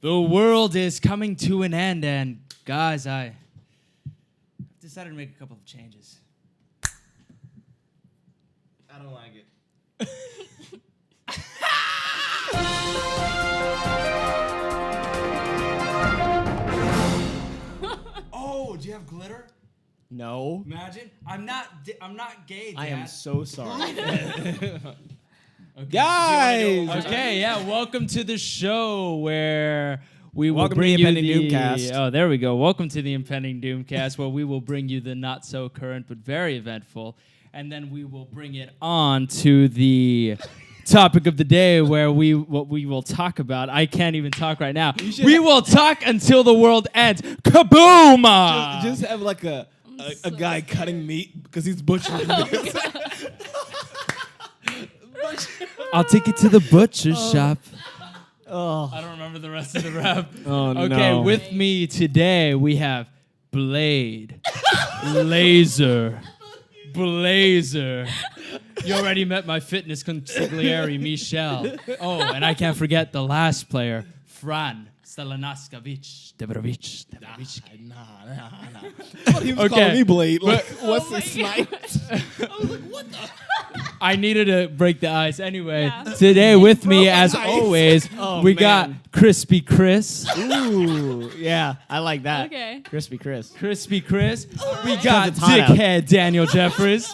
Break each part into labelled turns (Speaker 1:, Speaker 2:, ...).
Speaker 1: The world is coming to an end, and guys, I decided to make a couple of changes.
Speaker 2: I don't like it. Oh, do you have glitter?
Speaker 3: No.
Speaker 1: Imagine. I'm not gay, Dad.
Speaker 3: I am so sorry.
Speaker 1: Okay.
Speaker 2: Guys!
Speaker 1: Okay, yeah, welcome to the show where we will
Speaker 3: Welcome to
Speaker 1: bring
Speaker 3: the
Speaker 1: you
Speaker 3: Impending
Speaker 1: the...
Speaker 3: Doom Cast.
Speaker 1: Oh, there we go. Welcome to the Impending Doom Cast, where we will bring you the not-so-current but very eventful, and then we will bring it on to the topic of the day where what we will talk about. I can't even talk right now. We will talk until the world ends. Kaboom!
Speaker 2: Just have like a guy cutting meat because he's butchering meat.
Speaker 1: I'll take it to the butcher shop.
Speaker 3: Oh.
Speaker 1: I don't remember the rest of the rap.
Speaker 3: Oh, no.
Speaker 1: Okay, with me today we have Blade, Laser, Blazer. You already met my fitness consigliere, Michelle. Oh, and I can't forget the last player, Fran Stalanaskavich. Debrovich.
Speaker 2: Nah. He was calling me Blade. Like, what's
Speaker 4: my
Speaker 2: this snipe?
Speaker 4: I was like, what the?
Speaker 1: I needed to break the ice. Anyway,
Speaker 4: Yeah.
Speaker 1: today with me, as
Speaker 2: the ice.
Speaker 1: always,
Speaker 3: Oh,
Speaker 1: we
Speaker 3: man.
Speaker 1: got Crispy Chris.
Speaker 3: Ooh, yeah, I like that.
Speaker 4: Okay.
Speaker 3: Crispy Chris.
Speaker 1: Crispy Chris. We got
Speaker 3: It's hot out.
Speaker 1: Dickhead Daniel Jeffries.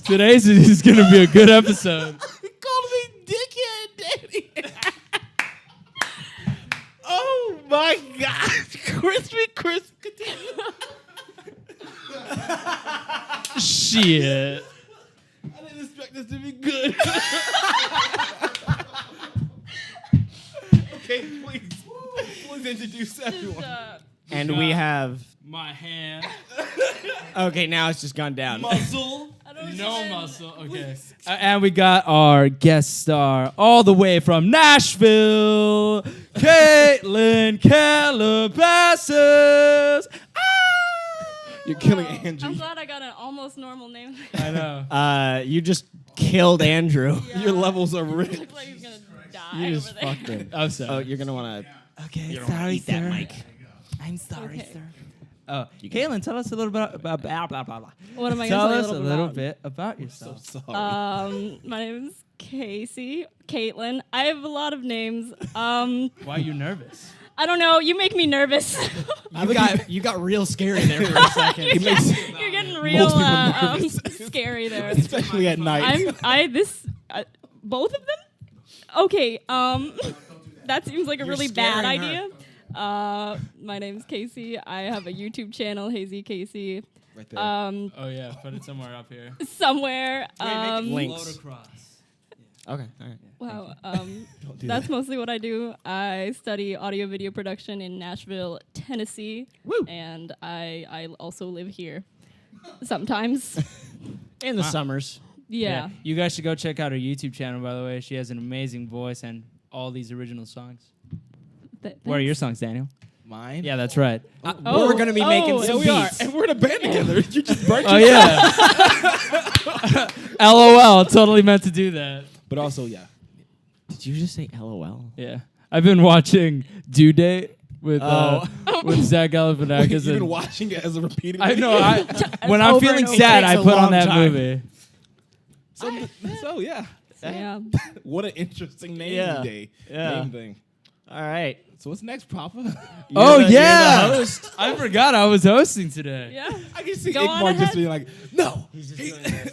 Speaker 1: Today's is going to be a good episode.
Speaker 2: He called me dickhead, Daddy. Oh my God, Crispy Chris.
Speaker 1: Shit.
Speaker 2: I didn't expect this to be good. Okay, please introduce everyone.
Speaker 3: And we have.
Speaker 1: My hand.
Speaker 3: Okay, now it's just gone down.
Speaker 2: Muscle.
Speaker 1: No muscle. Okay. And we got our guest star all the way from Nashville, Caitlin Calabasas.
Speaker 2: You're killing
Speaker 4: I'm
Speaker 2: Andrew.
Speaker 4: glad I got an almost normal name.
Speaker 1: I know.
Speaker 3: You just killed Andrew.
Speaker 4: Yeah.
Speaker 2: Your levels are rich.
Speaker 4: Looks like he's gonna die
Speaker 3: You
Speaker 4: over
Speaker 3: just
Speaker 4: there.
Speaker 3: fucked him.
Speaker 1: I'm sorry.
Speaker 3: Oh, you're gonna wanna.
Speaker 1: Okay,
Speaker 3: You're gonna wanna eat that mic.
Speaker 1: I'm sorry,
Speaker 4: Okay.
Speaker 1: sir. Oh, Caitlin, tell us a little bit about blah, blah, blah, blah.
Speaker 4: What am I
Speaker 1: Tell
Speaker 4: gonna
Speaker 1: us
Speaker 4: say
Speaker 1: a little bit about yourself.
Speaker 2: Sorry.
Speaker 4: My name's Casey, Caitlin. I have a lot of names.
Speaker 1: Why are you nervous?
Speaker 4: I don't know. You make me nervous.
Speaker 3: You got real scary there for a second.
Speaker 4: You're getting real
Speaker 2: people nervous.
Speaker 4: scary there.
Speaker 2: Especially at night.
Speaker 4: Both of them? Okay, that seems like a really bad
Speaker 2: scaring her.
Speaker 4: idea. My name's Casey. I have a YouTube channel, HazyKC.
Speaker 2: Right there.
Speaker 1: Oh yeah, put it somewhere up here.
Speaker 4: Somewhere.
Speaker 3: Links.
Speaker 1: Float across.
Speaker 3: Okay, all right.
Speaker 4: Wow.
Speaker 2: do
Speaker 4: That's
Speaker 2: that.
Speaker 4: mostly what I do. I study audio video production in Nashville, Tennessee.
Speaker 3: Woo.
Speaker 4: And I also live here sometimes.
Speaker 3: In the summers.
Speaker 4: Yeah.
Speaker 1: You guys should go check out her YouTube channel, by the way. She has an amazing voice and all these original songs. What are your songs, Daniel?
Speaker 2: Mine?
Speaker 1: Yeah, that's right.
Speaker 3: We're gonna be making
Speaker 4: Oh.
Speaker 3: some
Speaker 2: Yeah, we are.
Speaker 3: beats.
Speaker 2: And we're in a band together. You just burnt
Speaker 1: Oh
Speaker 2: yourself.
Speaker 1: yeah. LOL. Totally meant to do that.
Speaker 2: But also, yeah.
Speaker 3: Did you just say LOL?
Speaker 1: Yeah. I've been watching Due Date with Zach
Speaker 2: You've
Speaker 1: Galifianakis.
Speaker 2: been
Speaker 1: and
Speaker 2: watching it as a repeating.
Speaker 1: I know. When I'm
Speaker 4: over
Speaker 1: feeling
Speaker 4: and over.
Speaker 1: sad,
Speaker 3: It
Speaker 1: I
Speaker 3: takes a
Speaker 1: put on
Speaker 3: long
Speaker 1: that
Speaker 3: time.
Speaker 1: movie.
Speaker 2: So yeah.
Speaker 4: Yeah.
Speaker 2: What an interesting name
Speaker 3: Yeah.
Speaker 2: day.
Speaker 3: Yeah.
Speaker 2: Name thing.
Speaker 3: All right.
Speaker 2: So what's next, Papa?
Speaker 1: Oh
Speaker 3: You're the
Speaker 1: yeah.
Speaker 3: host.
Speaker 1: I forgot I was hosting today.
Speaker 4: Yeah.
Speaker 2: I can see
Speaker 4: Go on
Speaker 2: Igmar just
Speaker 4: ahead.
Speaker 2: being like, no.
Speaker 3: He's just doing this.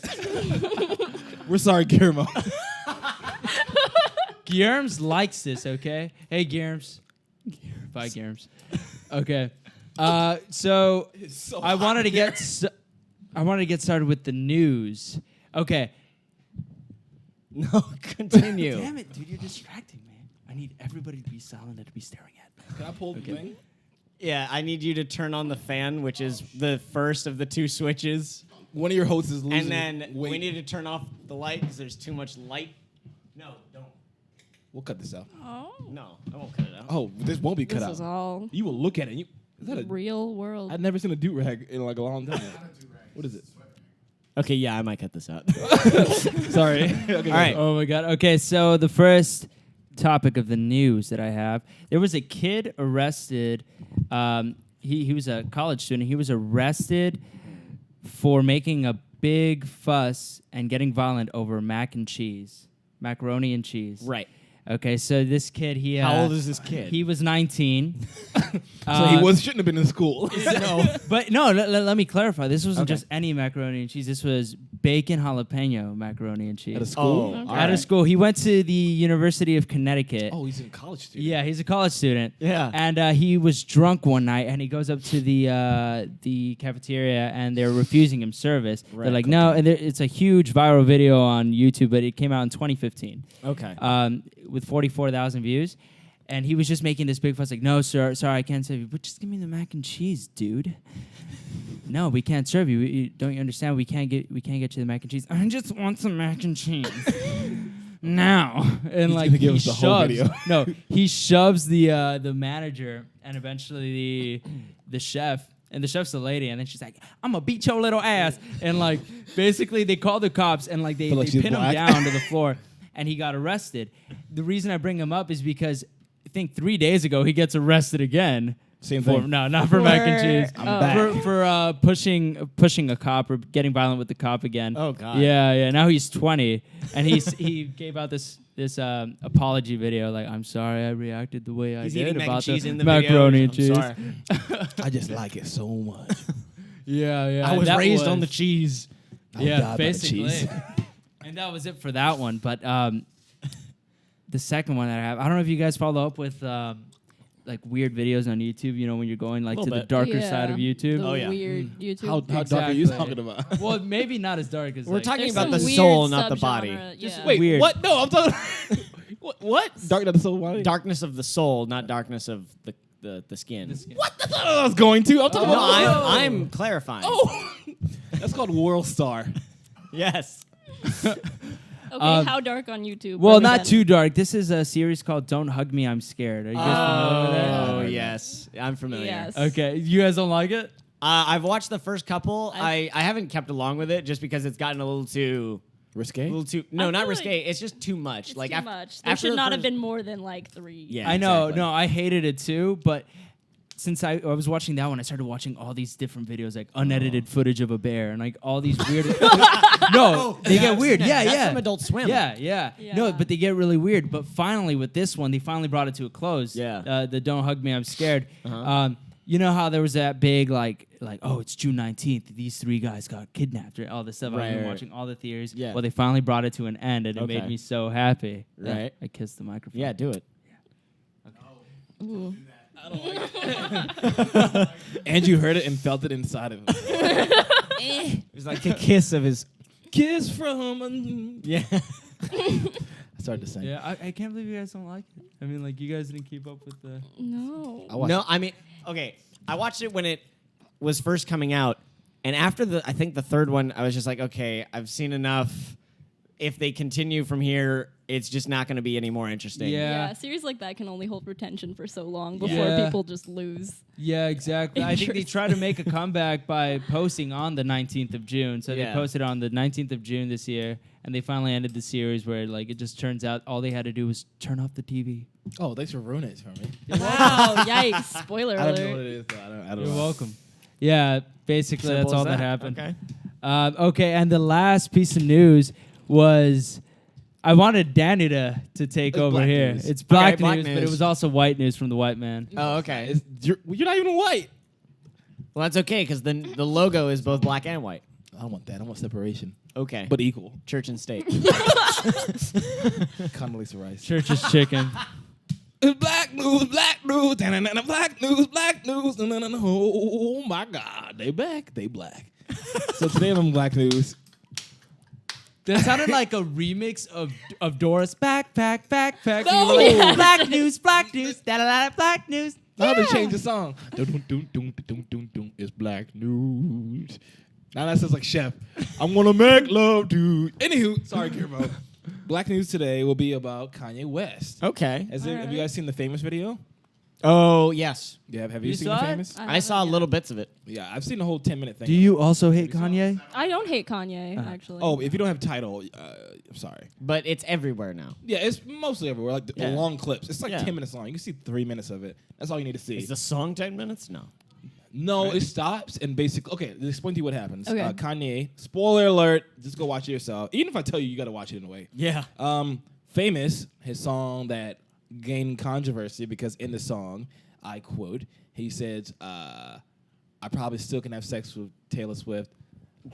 Speaker 2: We're sorry, Guillermo.
Speaker 1: Guillerms likes this, okay? Hey, Guillerms. Bye, Guillerms. Okay. So
Speaker 2: So
Speaker 1: I wanted to get started with the news. Okay.
Speaker 3: No, continue.
Speaker 1: Damn it, dude, you're distracting me. I need everybody to be silent and to be staring at me.
Speaker 2: Can I pull the thing?
Speaker 3: Yeah, I need you to turn on the fan, which is the first of the two switches.
Speaker 2: One of your hosts is losing.
Speaker 3: And then
Speaker 2: weight.
Speaker 3: we need to turn off the light because there's too much light. No, don't.
Speaker 2: We'll cut this out.
Speaker 4: Oh.
Speaker 3: No, I won't cut it out.
Speaker 2: Oh, this won't be cut
Speaker 4: This
Speaker 2: out.
Speaker 4: is all.
Speaker 2: You will look at it. And you, Is that a?
Speaker 4: Real world.
Speaker 2: I've never seen a do-rag in like a long time. What is it?
Speaker 3: Okay, yeah, I might cut this out.
Speaker 2: Sorry. Okay,
Speaker 3: All right.
Speaker 1: Oh my god. Okay, so the first topic of the news that I have, there was a kid arrested. He was a college student. He was arrested for making a big fuss and getting violent over macaroni and cheese.
Speaker 3: Right.
Speaker 1: Okay, so this kid,
Speaker 3: How old is this kid?
Speaker 1: He was 19.
Speaker 2: So he shouldn't have been in school.
Speaker 3: no.
Speaker 1: But no, let me clarify. This wasn't
Speaker 3: Okay.
Speaker 1: just any macaroni and cheese. This was bacon jalapeno macaroni and cheese.
Speaker 2: At a school?
Speaker 3: Oh,
Speaker 4: Okay.
Speaker 3: all
Speaker 1: Out of
Speaker 3: right.
Speaker 1: school. He went to the University of Connecticut.
Speaker 2: Oh, he's a college student.
Speaker 1: Yeah, he's a college student.
Speaker 3: Yeah.
Speaker 1: And he was drunk one night, and he goes up to the cafeteria, and they're refusing him service.
Speaker 3: Right.
Speaker 1: They're like, no, and it's a huge viral video on YouTube, but it came out in 2015.
Speaker 3: Okay.
Speaker 1: With 44,000 views. And he was just making this big fuss, like, no, sir, sorry, I can't serve you. But just give me the mac and cheese, dude. No, we can't serve you. Don't you understand? We can't get you the mac and cheese. I just want some mac and cheese. Now. And
Speaker 2: He's
Speaker 1: like
Speaker 2: gonna give
Speaker 1: he
Speaker 2: us the whole
Speaker 1: shoves,
Speaker 2: video.
Speaker 1: no, he shoves the manager and eventually the chef. And the chef's the lady, and then she's like, "I'm gonna beat your little ass." And like, basically, they call the cops, and like they
Speaker 2: Feel like she's
Speaker 1: pin him
Speaker 2: black.
Speaker 1: down to the floor, and he got arrested. The reason I bring him up is because I think 3 days ago he gets arrested again.
Speaker 2: Same
Speaker 1: For,
Speaker 2: thing.
Speaker 1: no, not for mac and cheese.
Speaker 4: I'm
Speaker 2: back.
Speaker 1: For pushing a cop or getting violent with the cop again.
Speaker 3: Oh, God.
Speaker 1: Yeah. Now he's 20, and he gave out this apology video like, "I'm sorry I reacted the way I
Speaker 3: He's
Speaker 1: did
Speaker 3: eating mac and
Speaker 1: about
Speaker 3: cheese
Speaker 1: the
Speaker 3: in the
Speaker 1: macaroni
Speaker 3: video.
Speaker 1: and
Speaker 3: I'm
Speaker 1: cheese."
Speaker 3: sorry.
Speaker 2: I just like it so much.
Speaker 1: Yeah.
Speaker 3: I was
Speaker 1: that
Speaker 3: raised on the cheese.
Speaker 2: I would die
Speaker 1: Yeah,
Speaker 2: by the
Speaker 1: basically.
Speaker 2: cheese.
Speaker 1: And that was it for that one. But the second one that I have, I don't know if you guys follow up with like weird videos on YouTube. You know, when you're going like to
Speaker 3: Little
Speaker 1: the
Speaker 3: bit.
Speaker 1: darker side of YouTube.
Speaker 4: The
Speaker 3: Oh, yeah.
Speaker 4: weird YouTube.
Speaker 2: How dark are you
Speaker 1: Exactly.
Speaker 2: talking about?
Speaker 1: Well, maybe not as dark as
Speaker 3: We're
Speaker 1: like,
Speaker 3: talking
Speaker 4: There's
Speaker 3: about
Speaker 4: some
Speaker 3: the
Speaker 4: weird
Speaker 3: soul, not the body.
Speaker 4: subgenre, Yeah.
Speaker 2: Wait,
Speaker 1: Weird.
Speaker 2: what? No, I'm talking. what? Dark Knight of the Soul Body?
Speaker 3: Darkness of the soul, not darkness of the skin.
Speaker 2: What? That's not what I was going to. I'm talking
Speaker 3: No,
Speaker 2: about.
Speaker 3: I'm clarifying.
Speaker 2: Oh, that's called World Star.
Speaker 3: Yes.
Speaker 4: Okay, how dark on YouTube?
Speaker 1: well,
Speaker 4: Bring me
Speaker 1: not
Speaker 4: down.
Speaker 1: too dark. This is a series called "Don't Hug Me, I'm Scared." Are you guys familiar with that?
Speaker 3: Oh, yes. I'm familiar.
Speaker 4: Yes.
Speaker 1: Okay, you guys don't like it?
Speaker 3: I've watched the first couple. I haven't kept along with it just because it's gotten a little too...
Speaker 2: Risque.
Speaker 3: No,
Speaker 4: I
Speaker 3: not
Speaker 4: feel
Speaker 3: risque.
Speaker 4: like
Speaker 3: it's just too much.
Speaker 4: It's
Speaker 3: like
Speaker 4: too
Speaker 3: af-
Speaker 4: much. There
Speaker 3: after
Speaker 4: should
Speaker 3: the
Speaker 4: not have
Speaker 3: first-
Speaker 4: been more than like 3.
Speaker 3: Yeah.
Speaker 1: I know.
Speaker 3: exactly.
Speaker 1: No, I hated it too. But since I was watching that one, I started watching all these different videos, like unedited footage of a bear and like all these weird. No, they get weird. Yeah,
Speaker 3: That's
Speaker 1: yeah.
Speaker 3: from Adult Swim.
Speaker 1: Yeah. No,
Speaker 4: Yeah.
Speaker 1: but they get really weird. But finally, with this one, they finally brought it to a close.
Speaker 3: Yeah.
Speaker 1: The "Don't Hug Me, I'm Scared."
Speaker 3: Uh-huh.
Speaker 1: You know how there was that big like oh, it's June 19th. These 3 guys got kidnapped. Right? All this stuff. I've been
Speaker 3: Right.
Speaker 1: watching all the theories.
Speaker 3: Yeah.
Speaker 1: Well, they finally brought it to an end, and it made
Speaker 3: Okay.
Speaker 1: me so happy. Yeah,
Speaker 3: Right.
Speaker 1: I kissed the microphone.
Speaker 3: Yeah, do it.
Speaker 4: Ooh.
Speaker 2: And you heard it and felt it inside of him.
Speaker 3: It was like a kiss of his...
Speaker 2: Kiss from.
Speaker 3: Yeah.
Speaker 2: I started to sing.
Speaker 1: Yeah, I can't believe you guys don't like it. I mean, like, you guys didn't keep up with the...
Speaker 4: No.
Speaker 2: I watched
Speaker 3: No, I mean, okay. I watched it when it was first coming out, and after I think the third one, I was just like, okay, I've seen enough. If they continue from here, it's just not going to be any more interesting.
Speaker 1: Yeah.
Speaker 4: Yeah, series like that can only hold retention for so long before
Speaker 1: Yeah.
Speaker 4: people just lose.
Speaker 1: Yeah, exactly. I think they
Speaker 4: Interest.
Speaker 1: try to make a comeback by posting on the 19th of June. So
Speaker 3: Yeah.
Speaker 1: they posted on the 19th of June this year, and they finally ended the series where, like, it just turns out all they had to do was turn off the TV.
Speaker 2: Oh, thanks for ruining it for me.
Speaker 4: Wow, yikes. Spoiler
Speaker 2: I don't know what
Speaker 4: alert.
Speaker 2: it is. Though. I don't
Speaker 1: You're
Speaker 2: know.
Speaker 1: welcome. Yeah, basically
Speaker 3: Simple
Speaker 1: that's
Speaker 3: as
Speaker 1: all that happened.
Speaker 3: Okay.
Speaker 1: Okay, and the last piece of news was I wanted Danny to take
Speaker 2: It's
Speaker 1: over
Speaker 2: black
Speaker 1: here.
Speaker 2: news.
Speaker 1: It's black,
Speaker 3: black
Speaker 1: news, but it
Speaker 3: news.
Speaker 1: was also white news from the white man.
Speaker 3: Oh, okay.
Speaker 2: You're not even white.
Speaker 3: Well, that's okay because the logo is both black and white.
Speaker 2: I don't want that. I want separation,
Speaker 3: Okay.
Speaker 2: but equal.
Speaker 3: church and state.
Speaker 2: Condoleezza Rice.
Speaker 1: Church's chicken.
Speaker 2: It's black news, da-na-na-na, black news, na-na-na. Oh my God, they back, they black. So today on Black News,
Speaker 1: That sounded like a remix of Doris Backpack.
Speaker 2: No!
Speaker 1: You were like, black news, black news.
Speaker 2: I had to change the song. Dun, dun, dun, dun, dun, dun. It's black news. Now that sounds like Chef. I'm gonna make love to. Anywho, sorry, Kirbo. Black News today will be about Kanye West.
Speaker 3: Okay.
Speaker 2: Have you guys seen the famous video?
Speaker 3: Oh yes,
Speaker 2: Yeah, have
Speaker 1: You
Speaker 2: you seen
Speaker 1: saw
Speaker 2: The
Speaker 1: it?
Speaker 2: Famous?
Speaker 3: I saw little bits of it.
Speaker 2: Yeah, I've seen the whole 10-minute thing.
Speaker 5: Do you also hate Kanye?
Speaker 4: I don't hate Kanye, actually.
Speaker 2: Oh, if you don't have title, I'm sorry.
Speaker 3: But it's everywhere now.
Speaker 2: Yeah, it's mostly everywhere. Like the
Speaker 3: Yeah.
Speaker 2: long clips. It's like
Speaker 3: Yeah.
Speaker 2: 10 minutes long. You can see 3 minutes of it. That's all you need to see.
Speaker 3: Is the song 10 minutes? No.
Speaker 2: No, it stops and basically. Okay, let's explain to you what happens.
Speaker 4: Okay.
Speaker 2: Kanye. Spoiler alert. Just go watch it yourself. Even if I tell you, you got to watch it in a way.
Speaker 3: Yeah.
Speaker 2: Famous, his song that gained controversy because in the song, I quote, he says, "I probably still can have sex with Taylor Swift.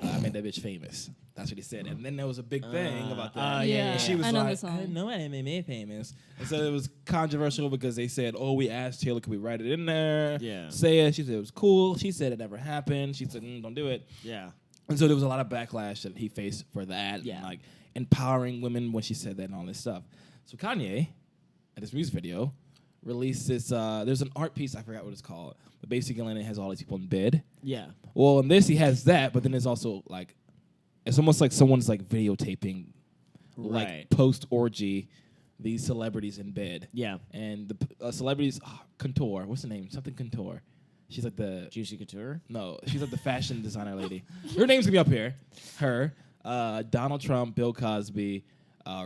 Speaker 2: I made that bitch famous." That's what he said. And then there was a big thing about that.
Speaker 4: yeah,
Speaker 2: And she was
Speaker 4: I know the
Speaker 2: like,
Speaker 4: song.
Speaker 2: I didn't know I made me famous. And so it was controversial because they said, oh, we asked Taylor, could we write it in there?
Speaker 3: Yeah.
Speaker 2: Say it. She said it was cool. She said it never happened. She said, don't do it.
Speaker 3: Yeah.
Speaker 2: And so there was a lot of backlash that he faced for that.
Speaker 3: Yeah.
Speaker 2: And like empowering women when she said that and all this stuff. So Kanye, at this music video, released this, there's an art piece, I forgot what it's called, but basically it has all these people in bed.
Speaker 3: Yeah.
Speaker 2: Well, in this he has that, but then there's also like, it's almost like someone's like videotaping, like
Speaker 3: Right.
Speaker 2: post orgy, these celebrities in bed.
Speaker 3: Yeah.
Speaker 2: And the celebrities, Couture, what's the name? Something Couture. She's like the
Speaker 3: Juicy Couture.
Speaker 2: no, she's like the fashion designer lady. Her name's gonna be up here. Her, Donald Trump, Bill Cosby,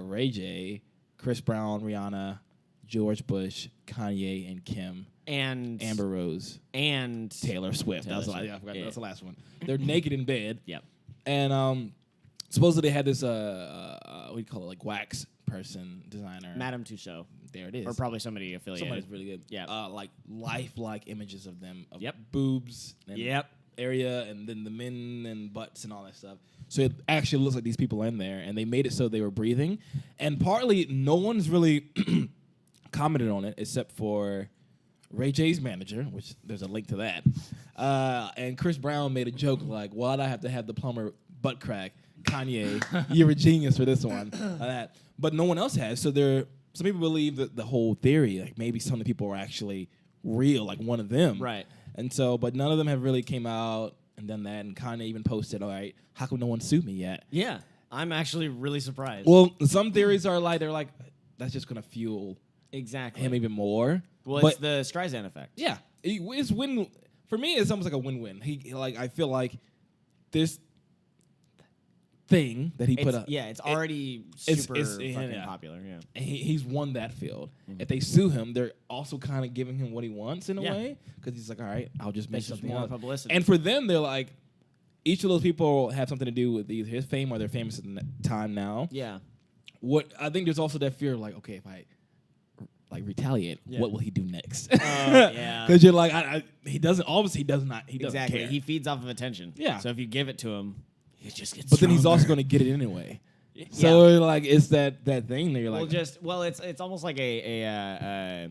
Speaker 2: Ray J, Chris Brown, Rihanna, George Bush, Kanye, and Kim,
Speaker 3: And
Speaker 2: Amber Rose,
Speaker 3: and
Speaker 2: Taylor Swift.
Speaker 3: Taylor
Speaker 2: That was the,
Speaker 3: Swift.
Speaker 2: yeah, I forgot.
Speaker 3: Yeah.
Speaker 2: That's the last one. They're naked in bed.
Speaker 3: Yep.
Speaker 2: And supposedly they had this what do you call it, like wax person designer.
Speaker 3: Madame Tussauds.
Speaker 2: There it is.
Speaker 3: Or probably somebody affiliated.
Speaker 2: Somebody's really good.
Speaker 3: Yeah.
Speaker 2: Like lifelike images of them. Of
Speaker 3: Yep.
Speaker 2: boobs. And
Speaker 3: Yep.
Speaker 2: area and then the men and butts and all that stuff. So it actually looks like these people are in there, and they made it so they were breathing. And partly, no one's really commented on it except for Ray J's manager, which there's a link to that. And Chris Brown made a joke like, "Why'd I have to have the plumber butt crack? Kanye, you're a genius for this one." That, but no one else has. So some people believe that the whole theory, like maybe some of the people are actually real, like one of them.
Speaker 3: Right.
Speaker 2: And so, but none of them have really came out and done that. And Kanye even posted, all right, how come no one sued me yet?
Speaker 3: Yeah. I'm actually really surprised.
Speaker 2: Well, some theories are like, they're like, that's just going to fuel
Speaker 3: exactly.
Speaker 2: him even more.
Speaker 3: Well,
Speaker 2: but
Speaker 3: it's the Streisand effect.
Speaker 2: yeah, it's win. For me, it's almost like a win-win. I feel like this thing that he put up.
Speaker 3: Yeah, it's already
Speaker 2: it's-
Speaker 3: super
Speaker 2: it's-
Speaker 3: fucking
Speaker 2: yeah.
Speaker 3: popular. Yeah.
Speaker 2: And he's won that field. If they sue him, they're also kind of giving him what he wants in a
Speaker 3: Yeah.
Speaker 2: way, because he's like, all right, I'll just make
Speaker 3: It's just
Speaker 2: something
Speaker 3: more
Speaker 2: else.
Speaker 3: publicity.
Speaker 2: And for them, they're like, each of those people have something to do with either his fame or they're famous at the time now.
Speaker 3: Yeah.
Speaker 2: What I think there's also that fear of like, okay, if I like retaliate,
Speaker 3: Yeah.
Speaker 2: what will he do next?
Speaker 3: Yeah.
Speaker 2: Because you're like, he doesn't. Obviously, he does not. He doesn't
Speaker 3: Exactly.
Speaker 2: care.
Speaker 3: He feeds off of attention.
Speaker 2: Yeah.
Speaker 3: So if you give it to him, he just gets
Speaker 2: but then he's
Speaker 3: stronger.
Speaker 2: also going to get it anyway. So like, it's that thing that you're like,
Speaker 3: It's almost like a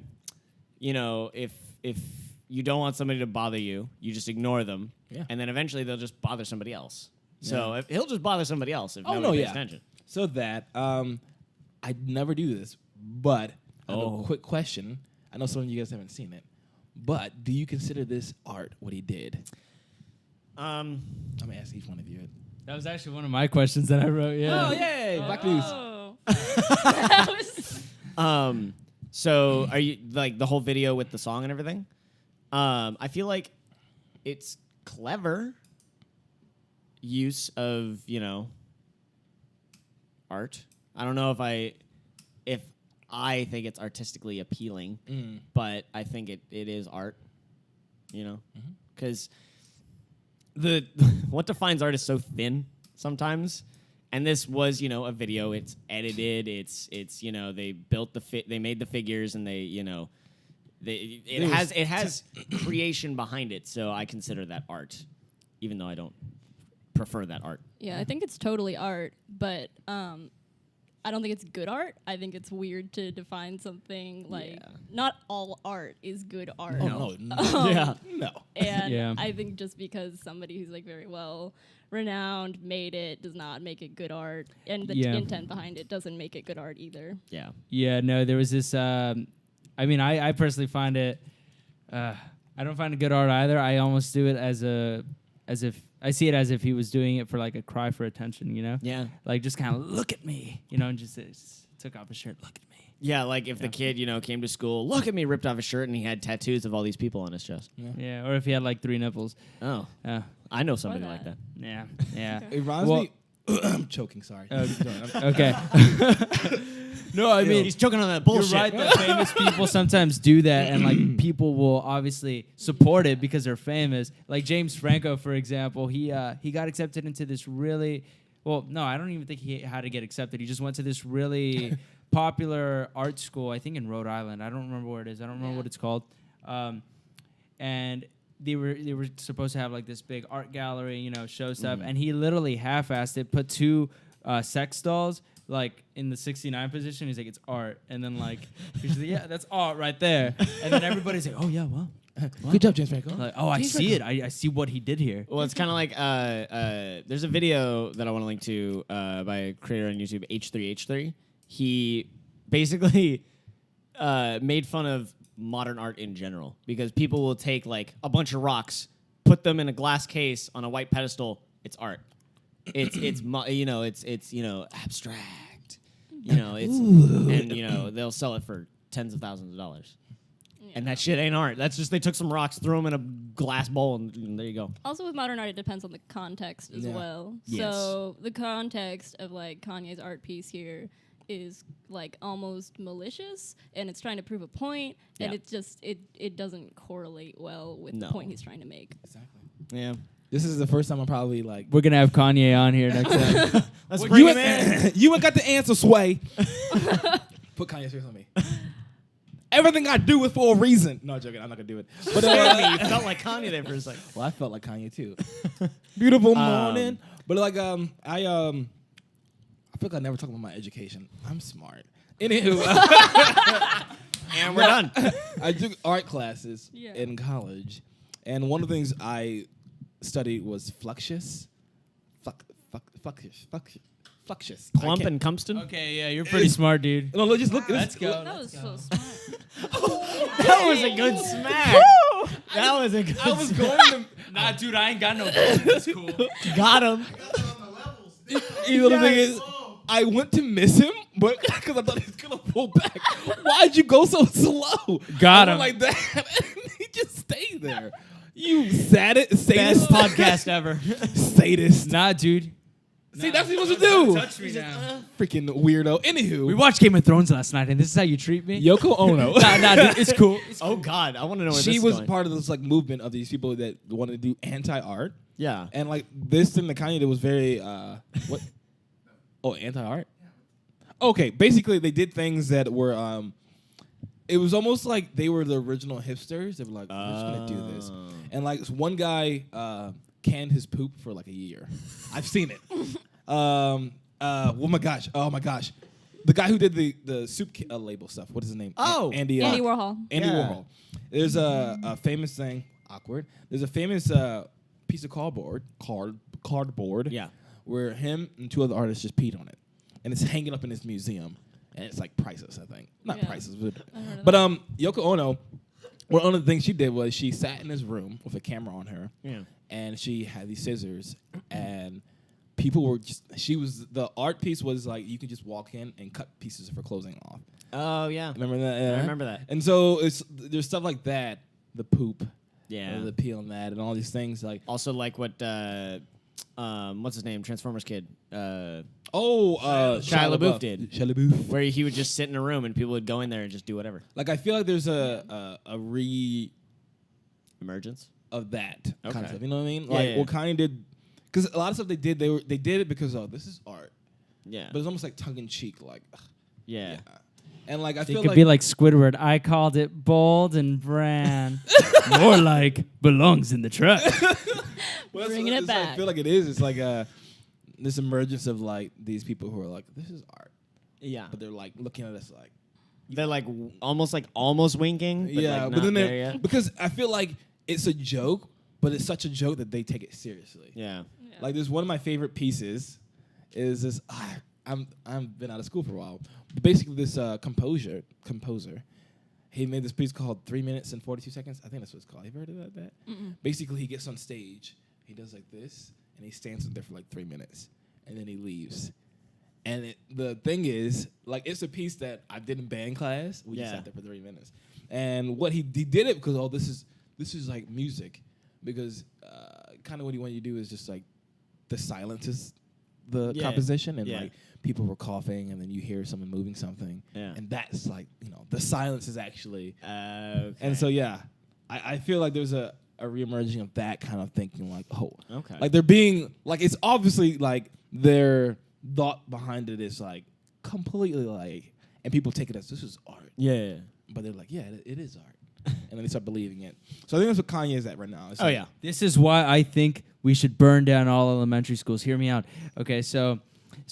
Speaker 3: you know, if you don't want somebody to bother you, you just ignore them.
Speaker 2: Yeah.
Speaker 3: And then eventually they'll just bother somebody else. So if, he'll just bother somebody else if
Speaker 2: oh
Speaker 3: nobody
Speaker 2: no,
Speaker 3: pays
Speaker 2: yeah.
Speaker 3: attention.
Speaker 2: So that I'd never do this, but I have
Speaker 3: Oh.
Speaker 2: a quick question. I know some of you guys haven't seen it, but do you consider this art? What he did? I'm gonna ask each one of you.
Speaker 1: That was actually one of my questions that I wrote. Yeah.
Speaker 2: Oh yay! Black news.
Speaker 4: Oh. That was-
Speaker 3: So are you like the whole video with the song and everything? I feel like it's clever use of, you know, art. I don't know if I think it's artistically appealing, but I think it is art, you know? Because the what defines art is so thin sometimes. And this was, you know, a video. It's edited. It's you know, they built they made the figures, and they, you know, it has creation behind it. So I consider that art, even though I don't prefer that art.
Speaker 4: Yeah, I think it's totally art, but I don't think it's good art. I think it's weird to define something like not all art is good art.
Speaker 2: Oh no!
Speaker 3: Yeah.
Speaker 2: No.
Speaker 4: And
Speaker 1: Yeah.
Speaker 4: I think just because somebody who's like very well renowned made it does not make it good art, and the
Speaker 1: Yeah.
Speaker 4: intent behind it doesn't make it good art either.
Speaker 3: Yeah.
Speaker 1: Yeah, no, there was this. I mean, I personally find it. I don't find it good art either. I almost do it as if I see it as if he was doing it for like a cry for attention, you know?
Speaker 3: Yeah.
Speaker 1: Like just kind of look at me, you know, and just took off his shirt, look at me.
Speaker 3: Yeah, like if the kid, came to school, look at me, ripped off his shirt, and he had tattoos of all these people on his chest.
Speaker 1: Yeah, or if he had like 3 nipples.
Speaker 3: Oh, I know somebody like that.
Speaker 1: Yeah, yeah.
Speaker 2: It reminds me. I'm choking. Sorry.
Speaker 1: Okay. No, I mean
Speaker 3: He's choking on that bullshit.
Speaker 1: you're right that famous people sometimes do that, and like people will obviously support it because they're famous. Like James Franco, for example, he got accepted into this really no, I don't even think he had to get accepted. He just went to this really popular art school, I think in Rhode Island. I don't remember where it is. I don't remember what it's called. And they were supposed to have like this big art gallery, show stuff, and he literally half-assed it, put 2 sex dolls like in the 69 position. He's like, it's art, and then like he's like, yeah, that's art right there, and then everybody's like, oh yeah, well.
Speaker 2: Good job, James Franco.
Speaker 1: Like, I see it. I see what he did here.
Speaker 3: Well, it's kind of like there's a video that I want to link to by a creator on YouTube, H3H3. He basically made fun of modern art in general because people will take like a bunch of rocks, put them in a glass case on a white pedestal. It's art. It's abstract. They'll sell it for tens of thousands of dollars. And that shit ain't art. That's just they took some rocks, threw them in a glass bowl, and there you go.
Speaker 4: Also, with modern art, it depends on the context as well.
Speaker 3: Yes.
Speaker 4: So the context of like Kanye's art piece here is like almost malicious, and it's trying to prove a point, and it's just it doesn't correlate well with the point he's trying to make.
Speaker 2: Exactly.
Speaker 3: Yeah.
Speaker 2: This is the first time I'm probably like.
Speaker 1: We're gonna have Kanye on here next time.
Speaker 3: Let's bring him in.
Speaker 2: You ain't got the answer, Sway. Put Kanye's face on me. Everything I do is for a reason. No, I'm joking. I'm not gonna do it. But
Speaker 3: You felt like Kanye there for a second.
Speaker 2: well, I felt like Kanye too. Beautiful morning. But like I feel like I never talk about my education. I'm smart. Anywho,
Speaker 3: And we're done.
Speaker 2: I took art classes in college, and one of the things I studied was fluxius. Fluxius.
Speaker 3: Clump and Cumpston?
Speaker 1: Okay, yeah, you're pretty smart, dude.
Speaker 2: No, just look.
Speaker 1: Let's go.
Speaker 4: That was so smart.
Speaker 3: That was a good smack. That was a good
Speaker 2: I was going to.
Speaker 1: Nah, dude, I ain't got no. That's cool.
Speaker 3: Got him.
Speaker 2: You know the thing is, I went to miss him, but because I thought he was gonna pull back. Why'd you go so slow?
Speaker 1: Got
Speaker 2: I
Speaker 1: him.
Speaker 2: went like that, and he just stayed there. You sadist.
Speaker 3: Best podcast ever.
Speaker 2: Sadist.
Speaker 1: Nah, dude.
Speaker 2: See, that's what you're supposed to do.
Speaker 1: Touch me now.
Speaker 2: Freaking weirdo. Anywho,
Speaker 1: We watched Game of Thrones last night, and this is how you treat me?
Speaker 2: Yoko Ono.
Speaker 1: Nah, dude, it's cool.
Speaker 3: Oh, God. I want to know where this
Speaker 2: She
Speaker 3: is
Speaker 2: was
Speaker 3: going.
Speaker 2: part of this like movement of these people that wanted to do anti-art,
Speaker 3: Yeah.
Speaker 2: and like this thing that Kanye did was very what? Oh, anti-art. Okay, basically they did things that were it was almost like they were the original hipsters. They were like, we're just gonna do this, and like one guy canned his poop for like a year. I've seen it. Oh my gosh. The guy who did the soup label stuff. What is his name?
Speaker 3: Oh,
Speaker 4: Andy Warhol.
Speaker 2: Andy
Speaker 3: Yeah.
Speaker 2: Warhol. There's a famous thing. Awkward. There's a famous piece of cardboard.
Speaker 3: Yeah.
Speaker 2: Where him and 2 other artists just peed on it, and it's hanging up in his museum, and it's like priceless. I think not priceless, but Yoko Ono. One of the things she did was she sat in his room with a camera on her, and she had these scissors, and people were just. The art piece was like you could just walk in and cut pieces of her clothing off.
Speaker 3: Oh, yeah.
Speaker 2: Remember that? Yeah.
Speaker 3: I remember that.
Speaker 2: And so there's stuff like that, the poop,
Speaker 3: Yeah.
Speaker 2: the pee on that, and all these things like.
Speaker 3: Also, like what, what's his name? Transformers kid.
Speaker 2: Shia
Speaker 3: LaBeouf did.
Speaker 2: Shia LaBeouf.
Speaker 3: Where he would just sit in a room and people would go in there and just do whatever.
Speaker 2: Like I feel like there's a
Speaker 3: Emergence?
Speaker 2: of that
Speaker 3: Okay.
Speaker 2: concept. You know what I mean?
Speaker 3: Yeah,
Speaker 2: Like
Speaker 3: yeah.
Speaker 2: what Kanye did, because a lot of stuff they did it because this is art,
Speaker 3: Yeah.
Speaker 2: but it's almost like tongue in cheek, like
Speaker 3: Yeah.
Speaker 2: and like I
Speaker 1: It
Speaker 2: feel
Speaker 1: could
Speaker 2: like
Speaker 1: be like Squidward. I called it bold and brand. More like belongs in the truck.
Speaker 2: well,
Speaker 4: Bringing it
Speaker 2: it's like- I
Speaker 4: back.
Speaker 2: feel like it is. It's like this emergence of like these people who are like this is art,
Speaker 3: Yeah.
Speaker 2: but they're like looking at us like
Speaker 3: They're like almost winking. But
Speaker 2: yeah,
Speaker 3: like
Speaker 2: but
Speaker 3: not
Speaker 2: then
Speaker 3: there yet.
Speaker 2: because I feel like it's a joke, but it's such a joke that they take it seriously.
Speaker 3: Yeah.
Speaker 2: Like there's one of my favorite pieces is this. I'm been out of school for a while. But basically, this composer, he made this piece called 3 minutes and 42 seconds. I think that's what it's called. Have you heard of that? Basically, he gets on stage, he does like this, and he stands up there for like 3 minutes, and then he leaves. And the thing is, like, it's a piece that I did in band class. We just
Speaker 3: Yeah.
Speaker 2: sat there for 3 minutes. And what he did it because, this is like music. Because kind of what he wanted you to do is just like the silences the composition. And like people were coughing and then you hear someone moving something.
Speaker 3: Yeah.
Speaker 2: And that's like, the silence is actually.
Speaker 3: Okay.
Speaker 2: And so, I feel like there's a reemerging of that kind of thinking like,
Speaker 3: Okay.
Speaker 2: like they're being, like it's obviously like their thought behind it is like completely like, and people take it as this is art.
Speaker 3: Yeah.
Speaker 2: But they're like, yeah, it is art. And then they start believing it. So I think that's what Kanye is at right now. It's
Speaker 3: Oh,
Speaker 2: like,
Speaker 3: yeah.
Speaker 1: This is why I think we should burn down all elementary schools. Hear me out. Okay, so